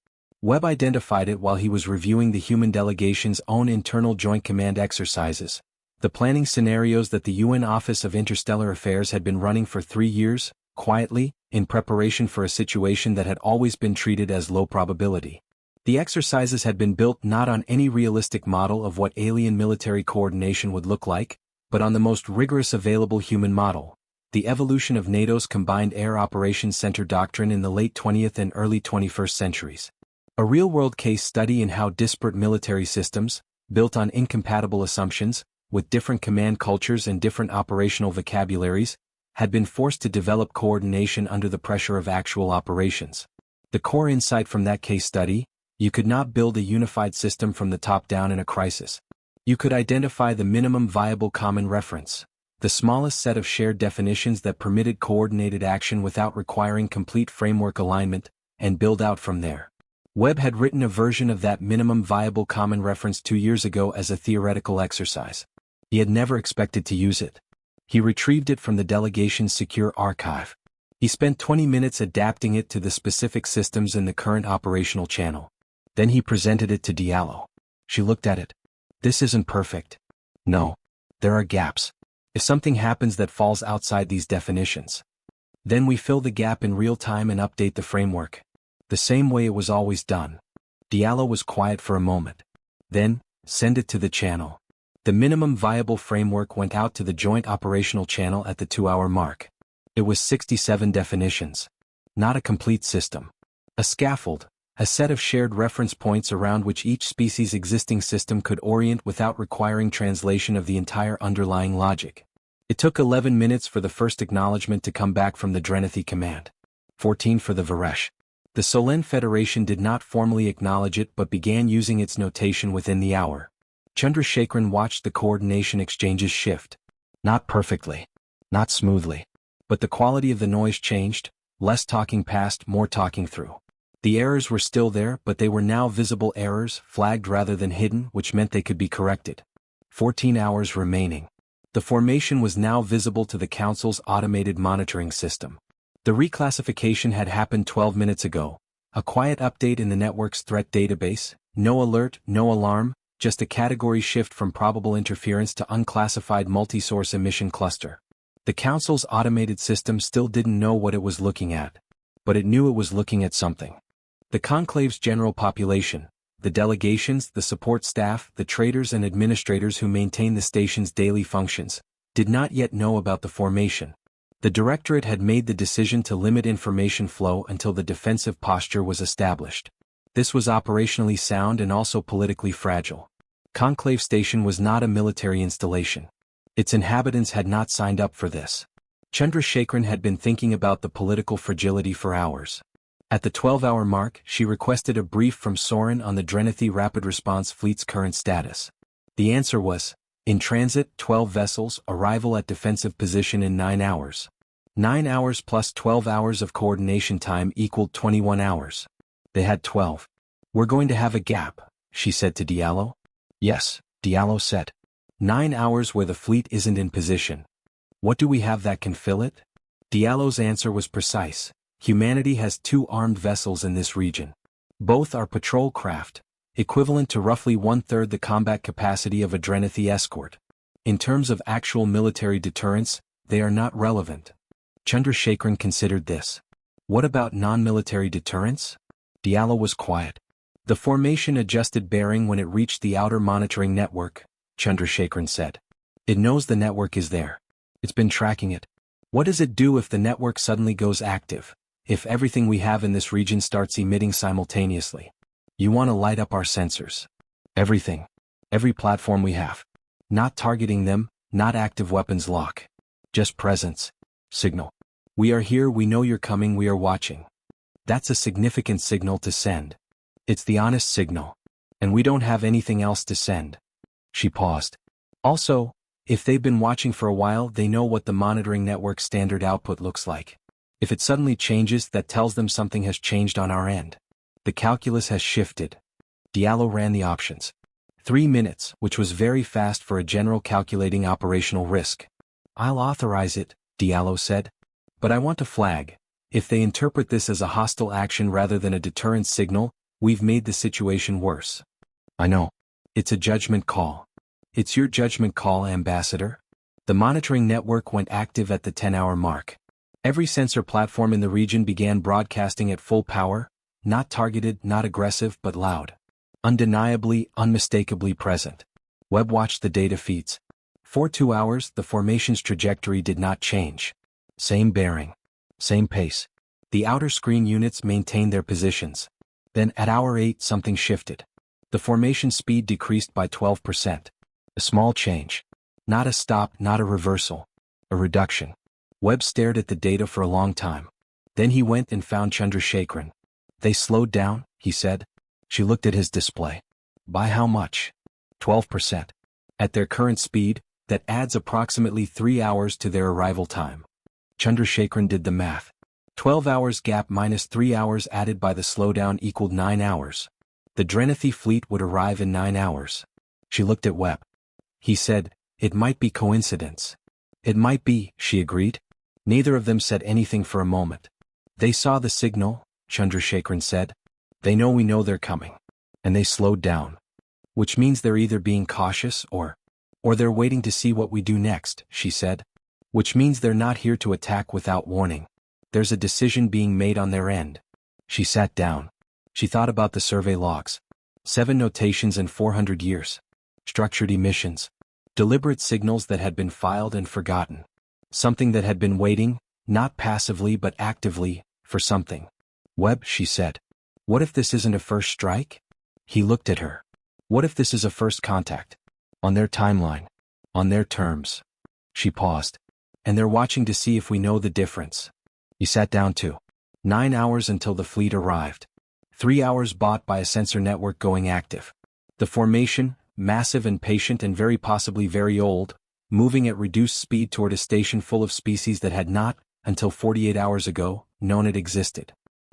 S1: Webb identified it while he was reviewing the human delegation's own internal joint command exercises, the planning scenarios that the UN Office of Interstellar Affairs had been running for 3 years, quietly, in preparation for a situation that had always been treated as low probability. The exercises had been built not on any realistic model of what alien military coordination would look like, but on the most rigorous available human model, the evolution of NATO's Combined Air Operations Center doctrine in the late 20th and early 21st centuries. A real-world case study in how disparate military systems, built on incompatible assumptions, with different command cultures and different operational vocabularies, had been forced to develop coordination under the pressure of actual operations. The core insight from that case study: you could not build a unified system from the top down in a crisis. You could identify the minimum viable common reference, the smallest set of shared definitions that permitted coordinated action without requiring complete framework alignment, and build out from there. Webb had written a version of that minimum viable common reference 2 years ago as a theoretical exercise. He had never expected to use it. He retrieved it from the delegation's secure archive. He spent 20 minutes adapting it to the specific systems in the current operational channel. Then he presented it to Diallo. She looked at it. "This isn't perfect. No. There are gaps. If something happens that falls outside these definitions, then we fill the gap in real time and update the framework. The same way it was always done." Diallo was quiet for a moment. Then, "Send it to the channel." The minimum viable framework went out to the joint operational channel at the 2-hour mark. It was 67 definitions. Not a complete system. A scaffold, a set of shared reference points around which each species' existing system could orient without requiring translation of the entire underlying logic. It took 11 minutes for the first acknowledgement to come back from the Drenethi command. 14 for the Varesh. The Solen Federation did not formally acknowledge it but began using its notation within the hour. Chandrasekharan watched the coordination exchanges shift. Not perfectly. Not smoothly. But the quality of the noise changed, less talking past, more talking through. The errors were still there, but they were now visible errors, flagged rather than hidden, which meant they could be corrected. 14 hours remaining. The formation was now visible to the Council's automated monitoring system. The reclassification had happened 12 minutes ago. A quiet update in the network's threat database, no alert, no alarm, just a category shift from probable interference to unclassified multi-source emission cluster. The Council's automated system still didn't know what it was looking at, but it knew it was looking at something. The Conclave's general population, the delegations, the support staff, the traders and administrators who maintain the station's daily functions, did not yet know about the formation. The Directorate had made the decision to limit information flow until the defensive posture was established. This was operationally sound and also politically fragile. Conclave Station was not a military installation. Its inhabitants had not signed up for this. Chandrasekharan had been thinking about the political fragility for hours. At the 12-hour mark, she requested a brief from Soren on the Drenethi Rapid Response Fleet's current status. The answer was, in transit, 12 vessels, arrival at defensive position in 9 hours. 9 hours plus 12 hours of coordination time equaled 21 hours. They had 12. We're going to have a gap, she said to Diallo. Yes, Diallo said. 9 hours where the fleet isn't in position. What do we have that can fill it? Diallo's answer was precise. Humanity has 2 armed vessels in this region. Both are patrol craft, equivalent to roughly 1/3 the combat capacity of a Drenethi escort. In terms of actual military deterrence, they are not relevant. Chandrasekharan considered this. What about non-military deterrence? Diallo was quiet. The formation adjusted bearing when it reached the outer monitoring network, Chandrasekharan said. It knows the network is there. It's been tracking it. What does it do if the network suddenly goes active? If everything we have in this region starts emitting simultaneously? You want to light up our sensors. Everything. Every platform we have. Not targeting them, not active weapons lock. Just presence. Signal. We are here, we know you're coming, we are watching. That's a significant signal to send. It's the honest signal. And we don't have anything else to send. She paused. Also, if they've been watching for a while, they know what the monitoring network standard output looks like. If it suddenly changes, that tells them something has changed on our end. The calculus has shifted. Diallo ran the options. 3 minutes, which was very fast for a general calculating operational risk. I'll authorize it, Diallo said. But I want to flag. If they interpret this as a hostile action rather than a deterrent signal, we've made the situation worse. I know. It's a judgment call. It's your judgment call, Ambassador. The monitoring network went active at the 10-hour mark. Every sensor platform in the region began broadcasting at full power, not targeted, not aggressive, but loud. Undeniably, unmistakably present. Webb watched the data feeds. For 2 hours, the formation's trajectory did not change. Same bearing. Same pace. The outer screen units maintained their positions. Then at hour 8 something shifted. The formation speed decreased by 12%. A small change. Not a stop, not a reversal. A reduction. Webb stared at the data for a long time. Then he went and found Chandrasekharan. They slowed down, he said. She looked at his display. By how much? 12%. At their current speed, that adds approximately 3 hours to their arrival time. Chandrasekharan did the math. 12 hours gap minus 3 hours added by the slowdown equaled 9 hours. The Drenethi fleet would arrive in 9 hours. She looked at Webb. He said, it might be coincidence. It might be, she agreed. Neither of them said anything for a moment. They saw the signal, Chandrasekharan said. They know we know they're coming. And they slowed down. Which means they're either being cautious or they're waiting to see what we do next, she said. Which means they're not here to attack without warning. There's a decision being made on their end. She sat down. She thought about the survey logs. 7 notations in 400 years. Structured emissions. Deliberate signals that had been filed and forgotten. Something that had been waiting, not passively but actively, for something. Webb, she said. What if this isn't a first strike? He looked at her. What if this is a first contact? On their timeline. On their terms. She paused. And they're watching to see if we know the difference. He sat down too. 9 hours until the fleet arrived. 3 hours bought by a sensor network going active. The formation, massive and patient and very possibly very old, moving at reduced speed toward a station full of species that had not, until 48 hours ago, known it existed.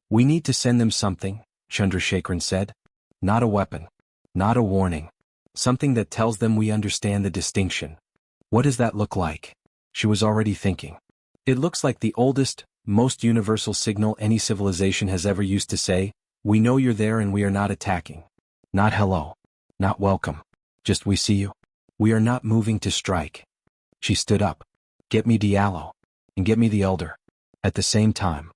S1: We need to send them something, Chandrasekharan said. Not a weapon. Not a warning. Something that tells them we understand the distinction. What does that look like? She was already thinking. It looks like the oldest, most universal signal any civilization has ever used to say, we know you're there and we are not attacking. Not hello. Not welcome. Just we see you. We are not moving to strike. She stood up. Get me Diallo. And get me the Elder. At the same time.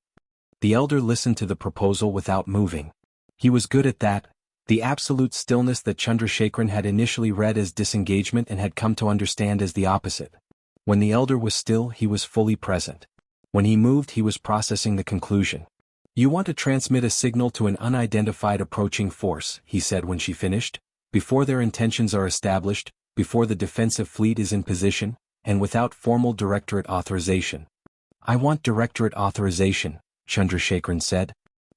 S1: The Elder listened to the proposal without moving. He was good at that, the absolute stillness that Chandrasekharan had initially read as disengagement and had come to understand as the opposite. When the Elder was still, he was fully present. When he moved, he was processing the conclusion. You want to transmit a signal to an unidentified approaching force, he said when she finished, before their intentions are established, before the defensive fleet is in position, and without formal directorate authorization. I want directorate authorization, Chandrasekharan said.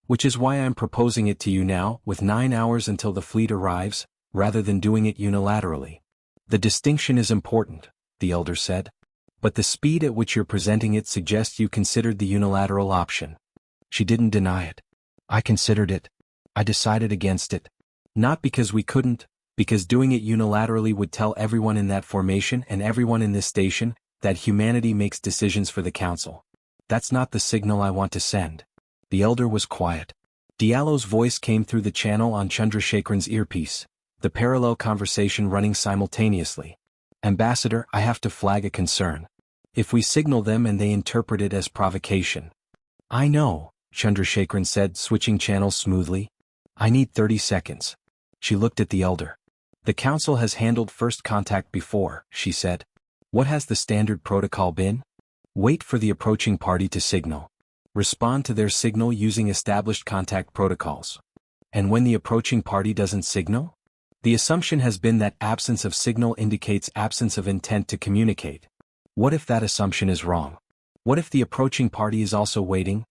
S1: Which is why I'm proposing it to you now, with 9 hours until the fleet arrives, rather than doing it unilaterally. The distinction is important, the Elder said. But the speed at which you're presenting it suggests you considered the unilateral option. She didn't deny it. I considered it. I decided against it. Not because we couldn't, because doing it unilaterally would tell everyone in that formation and everyone in this station that humanity makes decisions for the Council. That's not the signal I want to send. The Elder was quiet. Diallo's voice came through the channel on Chandrasekharan's earpiece, the parallel conversation running simultaneously. Ambassador, I have to flag a concern. If we signal them and they interpret it as provocation. I know, Chandrasekharan said, switching channels smoothly. I need 30 seconds. She looked at the Elder. The Council has handled first contact before, she said. What has the standard protocol been? Wait for the approaching party to signal. Respond to their signal using established contact protocols. And when the approaching party doesn't signal? The assumption has been that absence of signal indicates absence of intent to communicate. What if that assumption is wrong? What if the approaching party is also waiting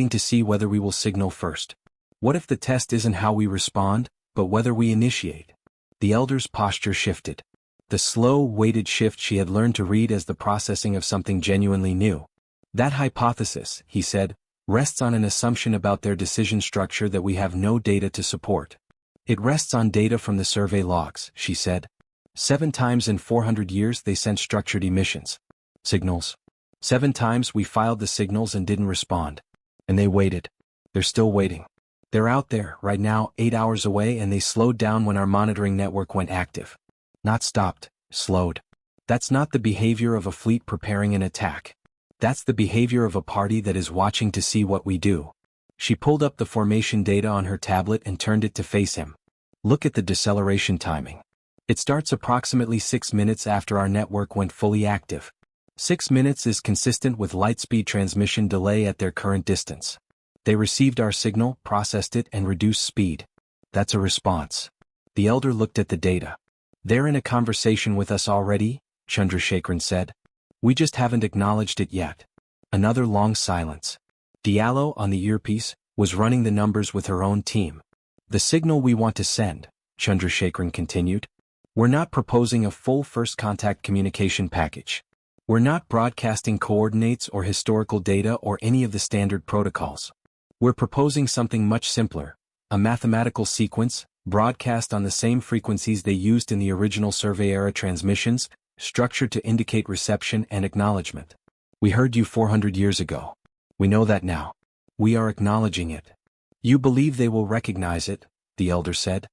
S1: to see whether we will signal first? What if the test isn't how we respond, but whether we initiate? The Elder's posture shifted. The slow, weighted shift she had learned to read as the processing of something genuinely new. That hypothesis, he said, rests on an assumption about their decision structure that we have no data to support. It rests on data from the survey logs, she said. 7 times in 400 years they sent structured emissions. Signals. 7 times we filed the signals and didn't respond. And they waited. They're still waiting. They're out there, right now, 8 hours away, and they slowed down when our monitoring network went active. Not stopped, slowed. That's not the behavior of a fleet preparing an attack. That's the behavior of a party that is watching to see what we do. She pulled up the formation data on her tablet and turned it to face him. Look at the deceleration timing. It starts approximately 6 minutes after our network went fully active. 6 minutes is consistent with light-speed transmission delay at their current distance. They received our signal, processed it, and reduced speed. That's a response. The Elder looked at the data. They're in a conversation with us already, Chandrasekharan said. We just haven't acknowledged it yet. Another long silence. Diallo, on the earpiece, was running the numbers with her own team. The signal we want to send, Chandrasekharan continued. We're not proposing a full first contact communication package. We're not broadcasting coordinates or historical data or any of the standard protocols. We're proposing something much simpler, a mathematical sequence, broadcast on the same frequencies they used in the original survey-era transmissions, structured to indicate reception and acknowledgement. We heard you 400 years ago. We know that now. We are acknowledging it. You believe they will recognize it, the Elder said.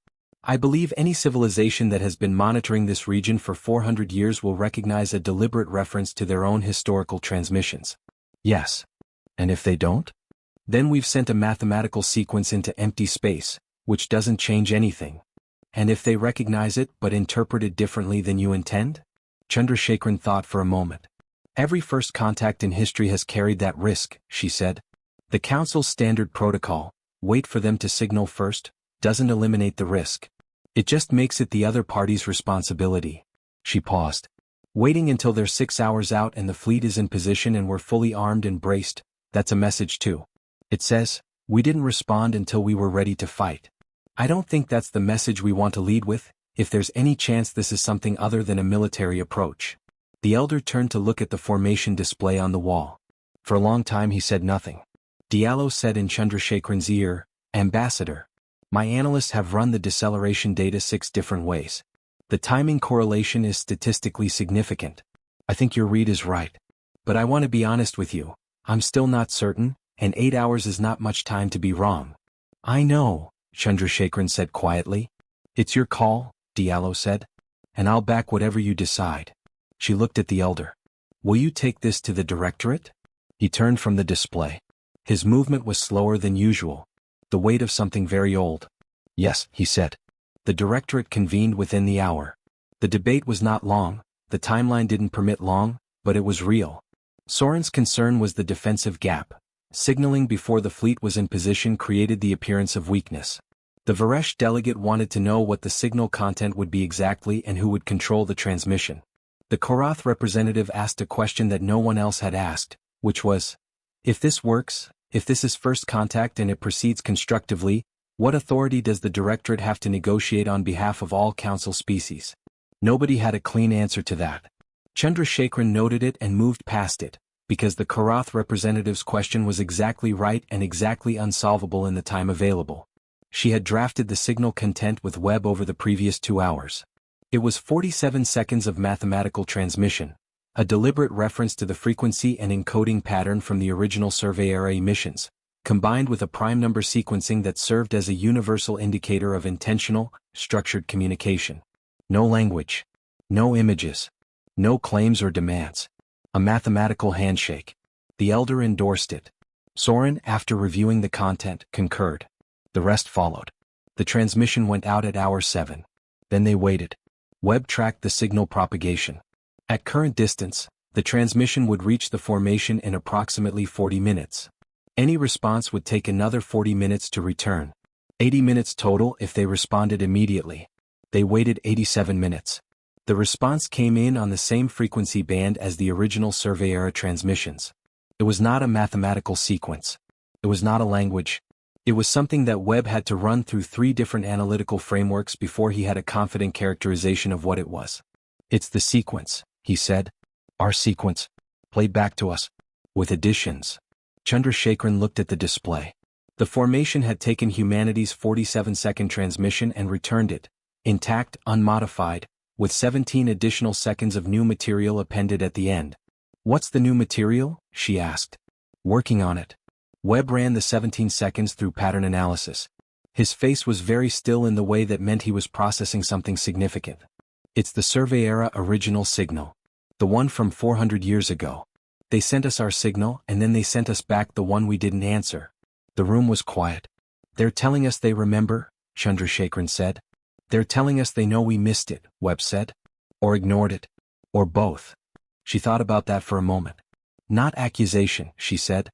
S1: I believe any civilization that has been monitoring this region for 400 years will recognize a deliberate reference to their own historical transmissions. Yes. And if they don't? Then we've sent a mathematical sequence into empty space, which doesn't change anything. And if they recognize it but interpret it differently than you intend? Chandrasekharan thought for a moment. Every first contact in history has carried that risk, she said. The Council's standard protocol, wait for them to signal first, doesn't eliminate the risk. It just makes it the other party's responsibility. She paused. Waiting until they're 6 hours out and the fleet is in position and we're fully armed and braced, that's a message too. It says, we didn't respond until we were ready to fight. I don't think that's the message we want to lead with, if there's any chance this is something other than a military approach. The elder turned to look at the formation display on the wall. For a long time he said nothing. Diallo said in Chandrasekharan's ear, Ambassador, my analysts have run the deceleration data 6 different ways. The timing correlation is statistically significant. I think your read is right. But I want to be honest with you, I'm still not certain, and 8 hours is not much time to be wrong. I know, Chandrasekharan said quietly. It's your call, Diallo said. And I'll back whatever you decide. She looked at the elder. Will you take this to the directorate? He turned from the display. His movement was slower than usual. The weight of something very old. Yes, he said. The directorate convened within the hour. The debate was not long, the timeline didn't permit long, but it was real. Soren's concern was the defensive gap. Signaling before the fleet was in position created the appearance of weakness. The Varesh delegate wanted to know what the signal content would be exactly and who would control the transmission. The Korath representative asked a question that no one else had asked, which was, if this works, if this is first contact and it proceeds constructively, what authority does the directorate have to negotiate on behalf of all council species? Nobody had a clean answer to that. Chandrasekharan noted it and moved past it, because the Korath representative's question was exactly right and exactly unsolvable in the time available. She had drafted the signal content with Webb over the previous 2 hours. It was 47 seconds of mathematical transmission, a deliberate reference to the frequency and encoding pattern from the original Survey-era emissions, combined with a prime number sequencing that served as a universal indicator of intentional, structured communication. No language. No images. No claims or demands. A mathematical handshake. The elder endorsed it. Soren, after reviewing the content, concurred. The rest followed. The transmission went out at hour 7. Then they waited. Webb tracked the signal propagation. At current distance, the transmission would reach the formation in approximately 40 minutes. Any response would take another 40 minutes to return. 80 minutes total if they responded immediately. They waited 87 minutes. The response came in on the same frequency band as the original Survey-era transmissions. It was not a mathematical sequence. It was not a language. It was something that Webb had to run through 3 different analytical frameworks before he had a confident characterization of what it was. It's the sequence, he said. Our sequence. Played back to us. With additions. Chandrasekharan looked at the display. The formation had taken humanity's 47-second transmission and returned it, intact, unmodified, with 17 additional seconds of new material appended at the end. What's the new material? She asked. Working on it. Webb ran the 17 seconds through pattern analysis. His face was very still in the way that meant he was processing something significant. It's the Survey-era original signal. The one from 400 years ago. They sent us our signal and then they sent us back the one we didn't answer. The room was quiet. They're telling us they remember, Chandrasekharan said. They're telling us they know we missed it, Webb said. Or ignored it. Or both. She thought about that for a moment. Not accusation, she said.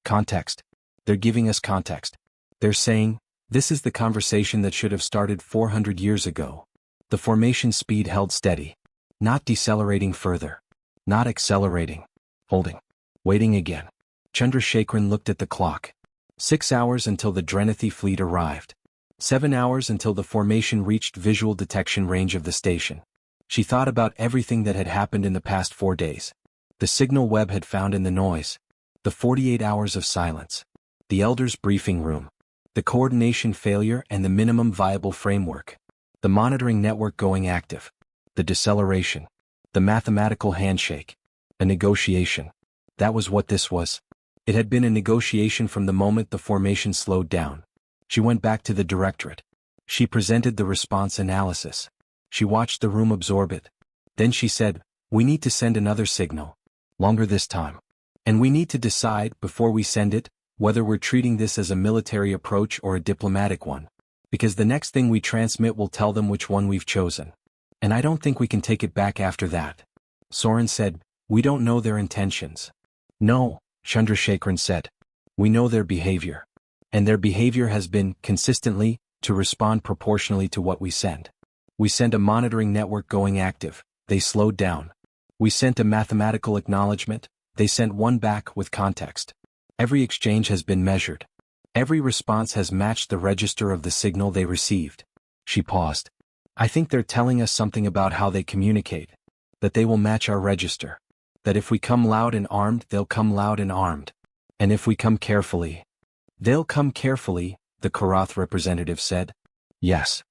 S1: Context. They're giving us context. They're saying, this is the conversation that should have started 400 years ago. The formation speed held steady. Not decelerating further. Not accelerating. Holding. Waiting again. Chandrasekharan looked at the clock. 6 hours until the Drenathi fleet arrived. 7 hours until the formation reached visual detection range of the station. She thought about everything that had happened in the past 4 days. The signal Webb had found in the noise. The 48 hours of silence. The elder's briefing room. The coordination failure and the minimum viable framework. The monitoring network going active. The deceleration. The mathematical handshake. A negotiation. That was what this was. It had been a negotiation from the moment the formation slowed down. She went back to the directorate. She presented the response analysis. She watched the room absorb it. Then she said, we need to send another signal. Longer this time. And we need to decide, before we send it, whether we're treating this as a military approach or a diplomatic one. Because the next thing we transmit will tell them which one we've chosen. And I don't think we can take it back after that. Soren said, we don't know their intentions. No, Chandrasekharan said. We know their behavior. And their behavior has been, consistently, to respond proportionally to what we send. We send a monitoring network going active. They slowed down. We sent a mathematical acknowledgement, they sent one back with context. Every exchange has been measured. Every response has matched the register of the signal they received. She paused. I think they're telling us something about how they communicate. That they will match our register. That if we come loud and armed, they'll come loud and armed. And if we come carefully, they'll come carefully, the Karath representative said. Yes.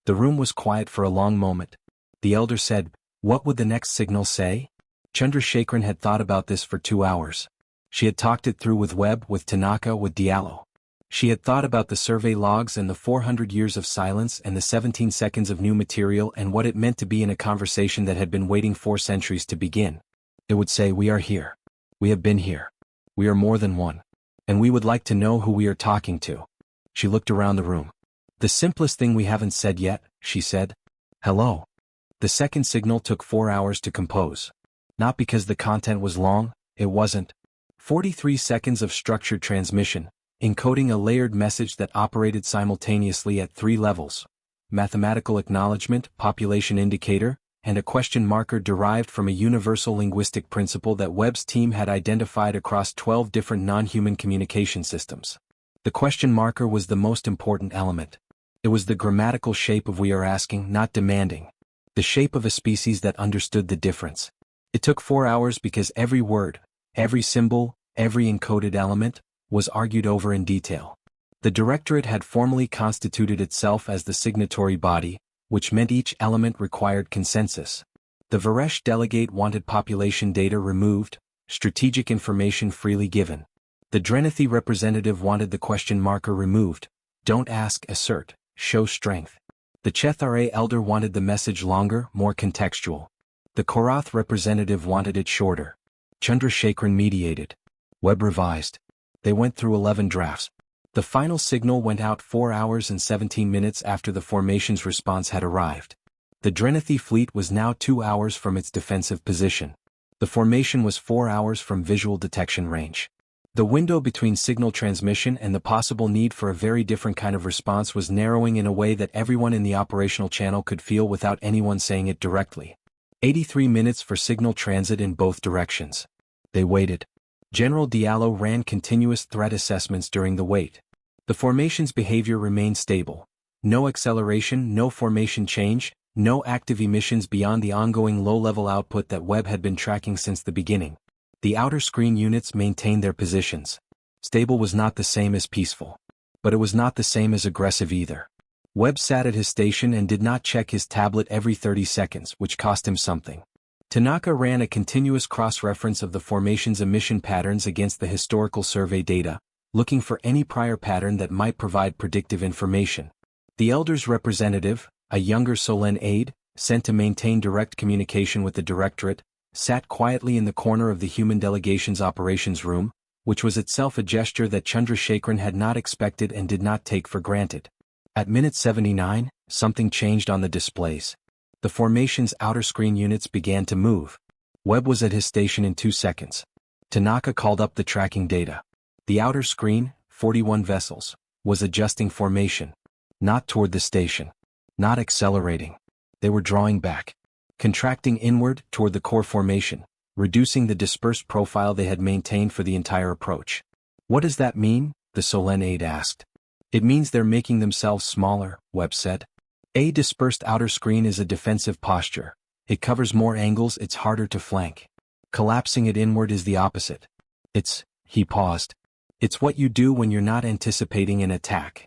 S1: The room was quiet for a long moment. The elder said, what would the next signal say? Chandrasekharan had thought about this for 2 hours. She had talked it through with Webb, with Tanaka, with Diallo. She had thought about the survey logs and the 400 years of silence and the 17 seconds of new material and what it meant to be in a conversation that had been waiting 4 centuries to begin. It would say, we are here. We have been here. We are more than one. And we would like to know who we are talking to. She looked around the room. The simplest thing we haven't said yet, she said. Hello. The second signal took 4 hours to compose. Not because the content was long, it wasn't. 43 seconds of structured transmission, encoding a layered message that operated simultaneously at 3 levels. Mathematical acknowledgement, population indicator, and a question marker derived from a universal linguistic principle that Webb's team had identified across 12 different non-human communication systems. The question marker was the most important element. It was the grammatical shape of we are asking, not demanding. The shape of a species that understood the difference. It took 4 hours because every word, every symbol, every encoded element, was argued over in detail. The Directorate had formally constituted itself as the signatory body, which meant each element required consensus. The Varesh delegate wanted population data removed, strategic information freely given. The Drenathi representative wanted the question marker removed, don't ask, assert, show strength. The Chethare elder wanted the message longer, more contextual. The Korath representative wanted it shorter. Chandrasekharan mediated. Webb revised. They went through 11 drafts. The final signal went out 4 hours and 17 minutes after the formation's response had arrived. The Drenathi fleet was now 2 hours from its defensive position. The formation was 4 hours from visual detection range. The window between signal transmission and the possible need for a very different kind of response was narrowing in a way that everyone in the operational channel could feel without anyone saying it directly. 83 minutes for signal transit in both directions. They waited. General Diallo ran continuous threat assessments during the wait. The formation's behavior remained stable. No acceleration, no formation change, no active emissions beyond the ongoing low-level output that Webb had been tracking since the beginning. The outer screen units maintained their positions. Stable was not the same as peaceful. But it was not the same as aggressive either. Webb sat at his station and did not check his tablet every 30 seconds, which cost him something. Tanaka ran a continuous cross-reference of the formation's emission patterns against the historical survey data, looking for any prior pattern that might provide predictive information. The elder's representative, a younger Solen aide, sent to maintain direct communication with the Directorate, sat quietly in the corner of the human delegation's operations room, which was itself a gesture that Chandrasekharan had not expected and did not take for granted. At minute 79, something changed on the displays. The formation's outer screen units began to move. Webb was at his station in 2 seconds. Tanaka called up the tracking data. The outer screen, 41 vessels, was adjusting formation. Not toward the station. Not accelerating. They were drawing back. Contracting inward toward the core formation, reducing the dispersed profile they had maintained for the entire approach. What does that mean? The Solen aide asked. It means they're making themselves smaller, Webb said. A dispersed outer screen is a defensive posture. It covers more angles, it's harder to flank. Collapsing it inward is the opposite. He paused. It's what you do when you're not anticipating an attack.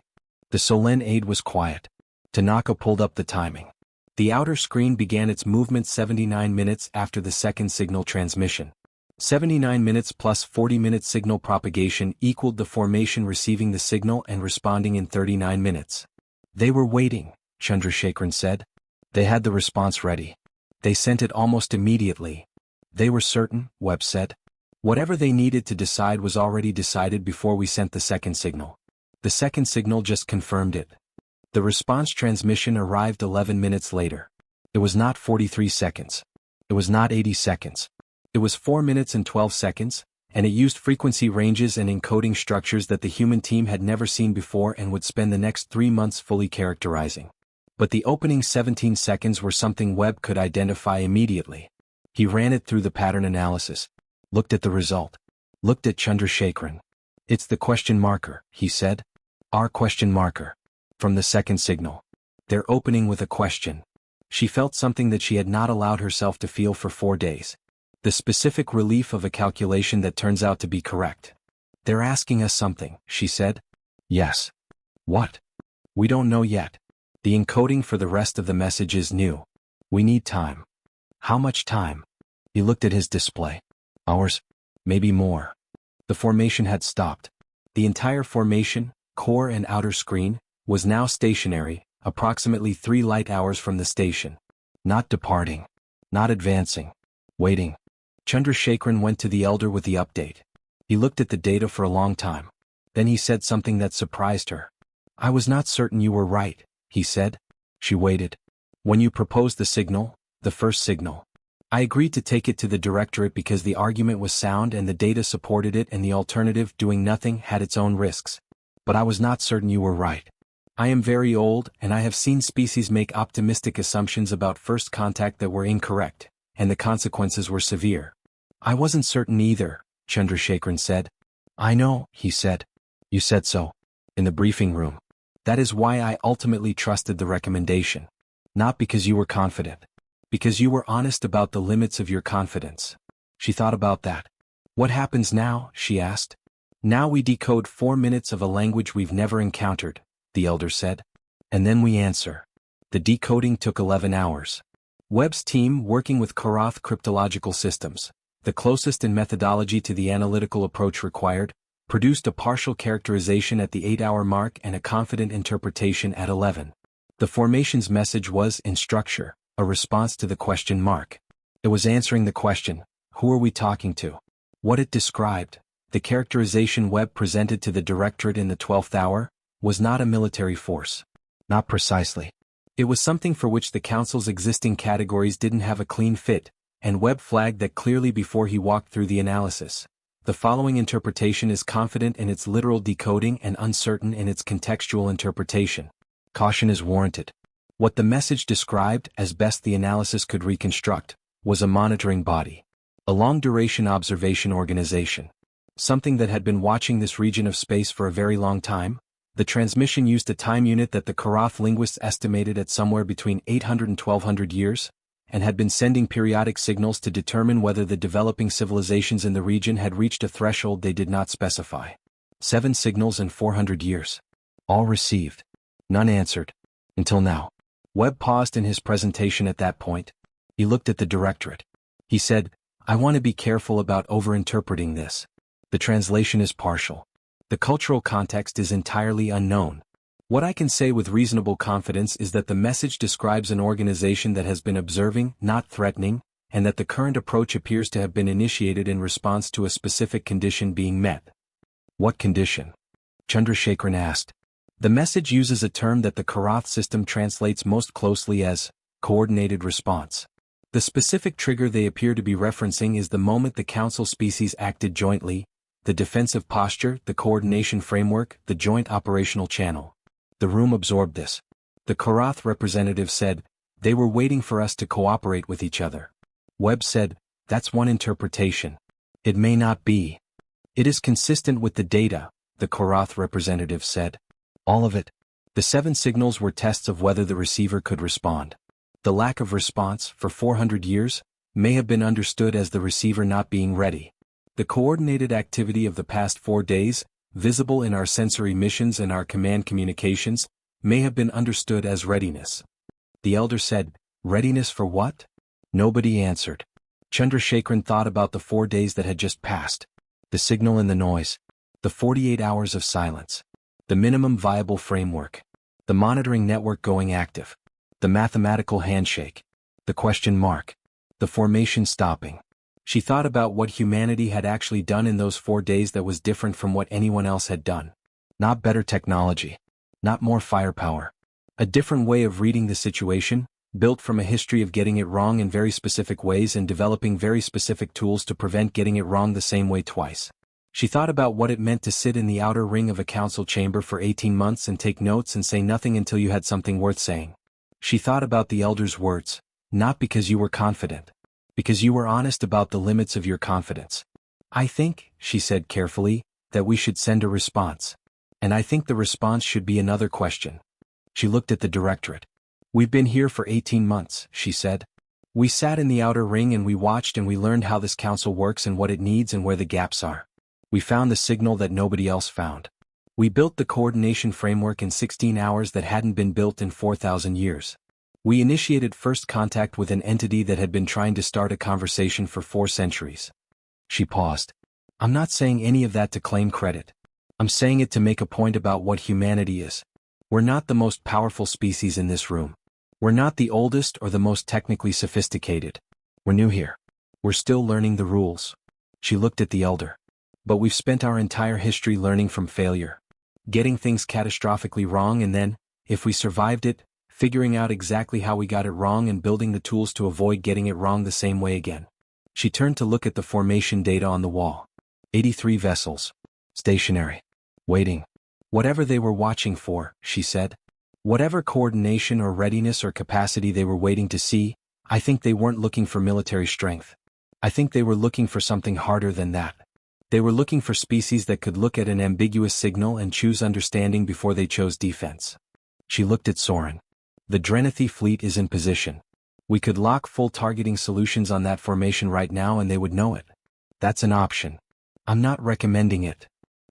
S1: The Solen aide was quiet. Tanaka pulled up the timing. The outer screen began its movement 79 minutes after the second signal transmission. 79 minutes plus 40-minute signal propagation equaled the formation receiving the signal and responding in 39 minutes. They were waiting, Chandrasekharan said. They had the response ready. They sent it almost immediately. They were certain, Webb said. Whatever they needed to decide was already decided before we sent the second signal. The second signal just confirmed it. The response transmission arrived 11 minutes later. It was not 43 seconds. It was not 80 seconds. It was 4 minutes and 12 seconds, and it used frequency ranges and encoding structures that the human team had never seen before and would spend the next 3 months fully characterizing. But the opening 17 seconds were something Webb could identify immediately. He ran it through the pattern analysis. Looked at the result. Looked at Chandrasekharan. It's the question marker, he said. Our question marker. From the second signal. They're opening with a question. She felt something that she had not allowed herself to feel for 4 days. The specific relief of a calculation that turns out to be correct. They're asking us something, she said. Yes. What? We don't know yet. The encoding for the rest of the message is new. We need time. How much time? He looked at his display. Hours? Maybe more. The formation had stopped. The entire formation, core and outer screen, was now stationary, approximately 3 light hours from the station. Not departing. Not advancing. Waiting. Chandrasekharan went to the elder with the update. He looked at the data for a long time. Then he said something that surprised her. I was not certain you were right, he said. She waited. When you proposed the signal, the first signal, I agreed to take it to the directorate because the argument was sound and the data supported it, and the alternative, doing nothing, had its own risks. But I was not certain you were right. I am very old, and I have seen species make optimistic assumptions about first contact that were incorrect, and the consequences were severe. I wasn't certain either, Chandrasekharan said. I know, he said. You said so. In the briefing room. That is why I ultimately trusted the recommendation. Not because you were confident. Because you were honest about the limits of your confidence. She thought about that. What happens now? She asked. Now we decode 4 minutes of a language we've never encountered, the elder said. And then we answer. The decoding took 11 hours. Webb's team, working with Karath Cryptological Systems, the closest in methodology to the analytical approach required, produced a partial characterization at the 8-hour mark and a confident interpretation at 11. The formation's message was, in structure, a response to the question mark. It was answering the question, who are we talking to? What it described, the characterization Webb presented to the directorate in the 12th hour, was not a military force. Not precisely. It was something for which the council's existing categories didn't have a clean fit, and Webb flagged that clearly before he walked through the analysis. The following interpretation is confident in its literal decoding and uncertain in its contextual interpretation. Caution is warranted. What the message described, as best the analysis could reconstruct, was a monitoring body. A long-duration observation organization. Something that had been watching this region of space for a very long time. The transmission used a time unit that the Karath linguists estimated at somewhere between 800 and 1200 years, and had been sending periodic signals to determine whether the developing civilizations in the region had reached a threshold they did not specify. 7 signals in 400 years. All received. None answered. Until now. Webb paused in his presentation at that point. He looked at the directorate. He said, I want to be careful about overinterpreting this. The translation is partial. The cultural context is entirely unknown. What I can say with reasonable confidence is that the message describes an organization that has been observing, not threatening, and that the current approach appears to have been initiated in response to a specific condition being met. What condition? Chandrasekharan asked. The message uses a term that the Karath system translates most closely as coordinated response. The specific trigger they appear to be referencing is the moment the council species acted jointly, the defensive posture, the coordination framework, the joint operational channel. The room absorbed this. The Karath representative said, they were waiting for us to cooperate with each other. Webb said, that's one interpretation. It may not be. It is consistent with the data, the Karath representative said. All of it. The 7 signals were tests of whether the receiver could respond. The lack of response, for 400 years, may have been understood as the receiver not being ready. The coordinated activity of the past 4 days, visible in our sensory missions and our command communications, may have been understood as readiness. The elder said, readiness for what? Nobody answered. Chandrasekharan thought about the 4 days that had just passed. The signal and the noise. The 48 hours of silence. The minimum viable framework. The monitoring network going active. The mathematical handshake. The question mark. The formation stopping. She thought about what humanity had actually done in those 4 days that was different from what anyone else had done. Not better technology. Not more firepower. A different way of reading the situation, built from a history of getting it wrong in very specific ways and developing very specific tools to prevent getting it wrong the same way twice. She thought about what it meant to sit in the outer ring of a council chamber for 18 months and take notes and say nothing until you had something worth saying. She thought about the elder's words, not because you were confident. Because you were honest about the limits of your confidence. I think, she said carefully, that we should send a response. And I think the response should be another question. She looked at the directorate. We've been here for 18 months, she said. We sat in the outer ring and we watched and we learned how this council works and what it needs and where the gaps are. We found the signal that nobody else found. We built the coordination framework in 16 hours that hadn't been built in 4,000 years. We initiated first contact with an entity that had been trying to start a conversation for 4 centuries. She paused. I'm not saying any of that to claim credit. I'm saying it to make a point about what humanity is. We're not the most powerful species in this room. We're not the oldest or the most technically sophisticated. We're new here. We're still learning the rules. She looked at the elder. But we've spent our entire history learning from failure. Getting things catastrophically wrong and then, if we survived it, figuring out exactly how we got it wrong and building the tools to avoid getting it wrong the same way again. She turned to look at the formation data on the wall. 83 vessels. Stationary. Waiting. Whatever they were watching for, she said. Whatever coordination or readiness or capacity they were waiting to see, I think they weren't looking for military strength. I think they were looking for something harder than that. They were looking for species that could look at an ambiguous signal and choose understanding before they chose defense. She looked at Soren. The Drenethi fleet is in position. We could lock full targeting solutions on that formation right now and they would know it. That's an option. I'm not recommending it.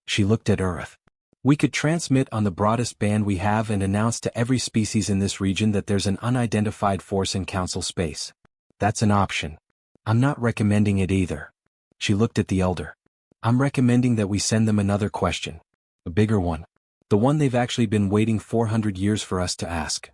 S1: She looked at Earth. We could transmit on the broadest band we have and announce to every species in this region that there's an unidentified force in council space. That's an option. I'm not recommending it either. She looked at the elder. I'm recommending that we send them another question. A bigger one. The one they've actually been waiting 400 years for us to ask.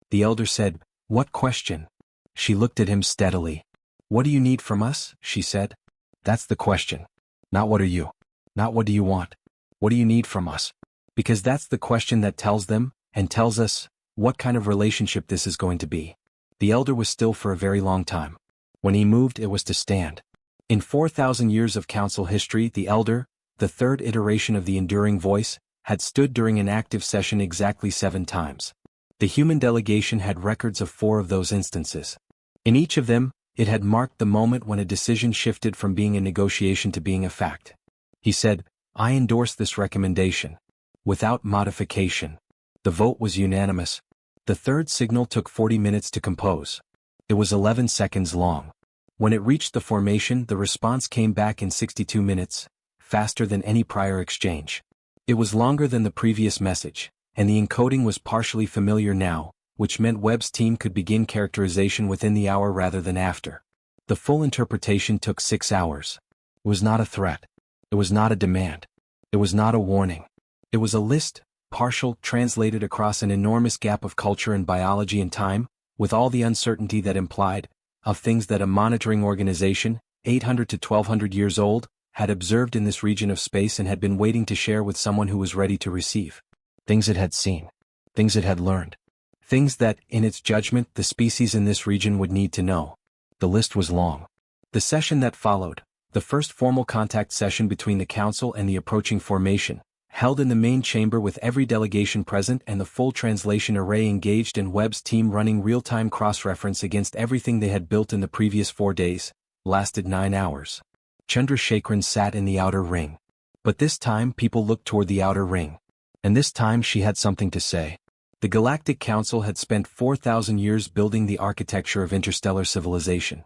S1: The elder said, What question? She looked at him steadily. What do you need from us? She said. That's the question. Not what are you? Not what do you want? What do you need from us? Because that's the question that tells them, and tells us, what kind of relationship this is going to be. The elder was still for a very long time. When he moved, it was to stand. In 4,000 years of council history, the elder, the third iteration of the enduring voice, had stood during an active session exactly 7 times. The human delegation had records of 4 of those instances. In each of them, it had marked the moment when a decision shifted from being a negotiation to being a fact. He said, I endorse this recommendation. Without modification. The vote was unanimous. The third signal took 40 minutes to compose. It was 11 seconds long. When it reached the formation, the response came back in 62 minutes, faster than any prior exchange. It was longer than the previous message, and the encoding was partially familiar now, which meant Webb's team could begin characterization within the hour rather than after. The full interpretation took 6 hours. It was not a threat. It was not a demand. It was not a warning. It was a list, partial, translated across an enormous gap of culture and biology and time, with all the uncertainty that implied, of things that a monitoring organization, 800 to 1200 years old, had observed in this region of space and had been waiting to share with someone who was ready to receive. Things it had seen. Things it had learned. Things that, in its judgment, the species in this region would need to know. The list was long. The session that followed, the first formal contact session between the council and the approaching formation, held in the main chamber with every delegation present and the full translation array engaged and Webb's team running real-time cross-reference against everything they had built in the previous 4 days, lasted 9 hours. Chandrasekharan sat in the outer ring. But this time people looked toward the outer ring. And this time she had something to say. The Galactic Council had spent 4,000 years building the architecture of interstellar civilization.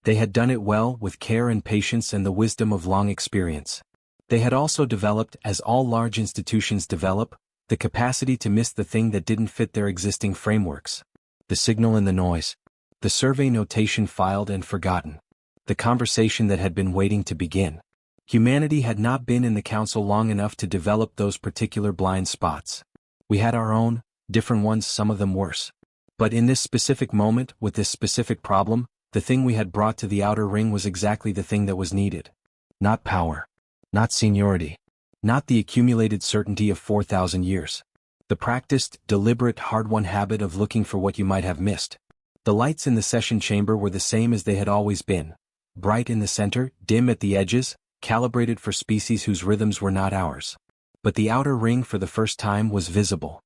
S1: They had done it well with care and patience and the wisdom of long experience. They had also developed, as all large institutions develop, the capacity to miss the thing that didn't fit their existing frameworks. The signal and the noise. The survey notation filed and forgotten. The conversation that had been waiting to begin. Humanity had not been in the council long enough to develop those particular blind spots. We had our own, different ones, some of them worse. But in this specific moment, with this specific problem, the thing we had brought to the outer ring was exactly the thing that was needed. Not power. Not seniority. Not the accumulated certainty of 4,000 years. The practiced, deliberate, hard-won habit of looking for what you might have missed. The lights in the session chamber were the same as they had always been. Bright in the center, dim at the edges, calibrated for species whose rhythms were not ours. But the outer ring for the first time was visible.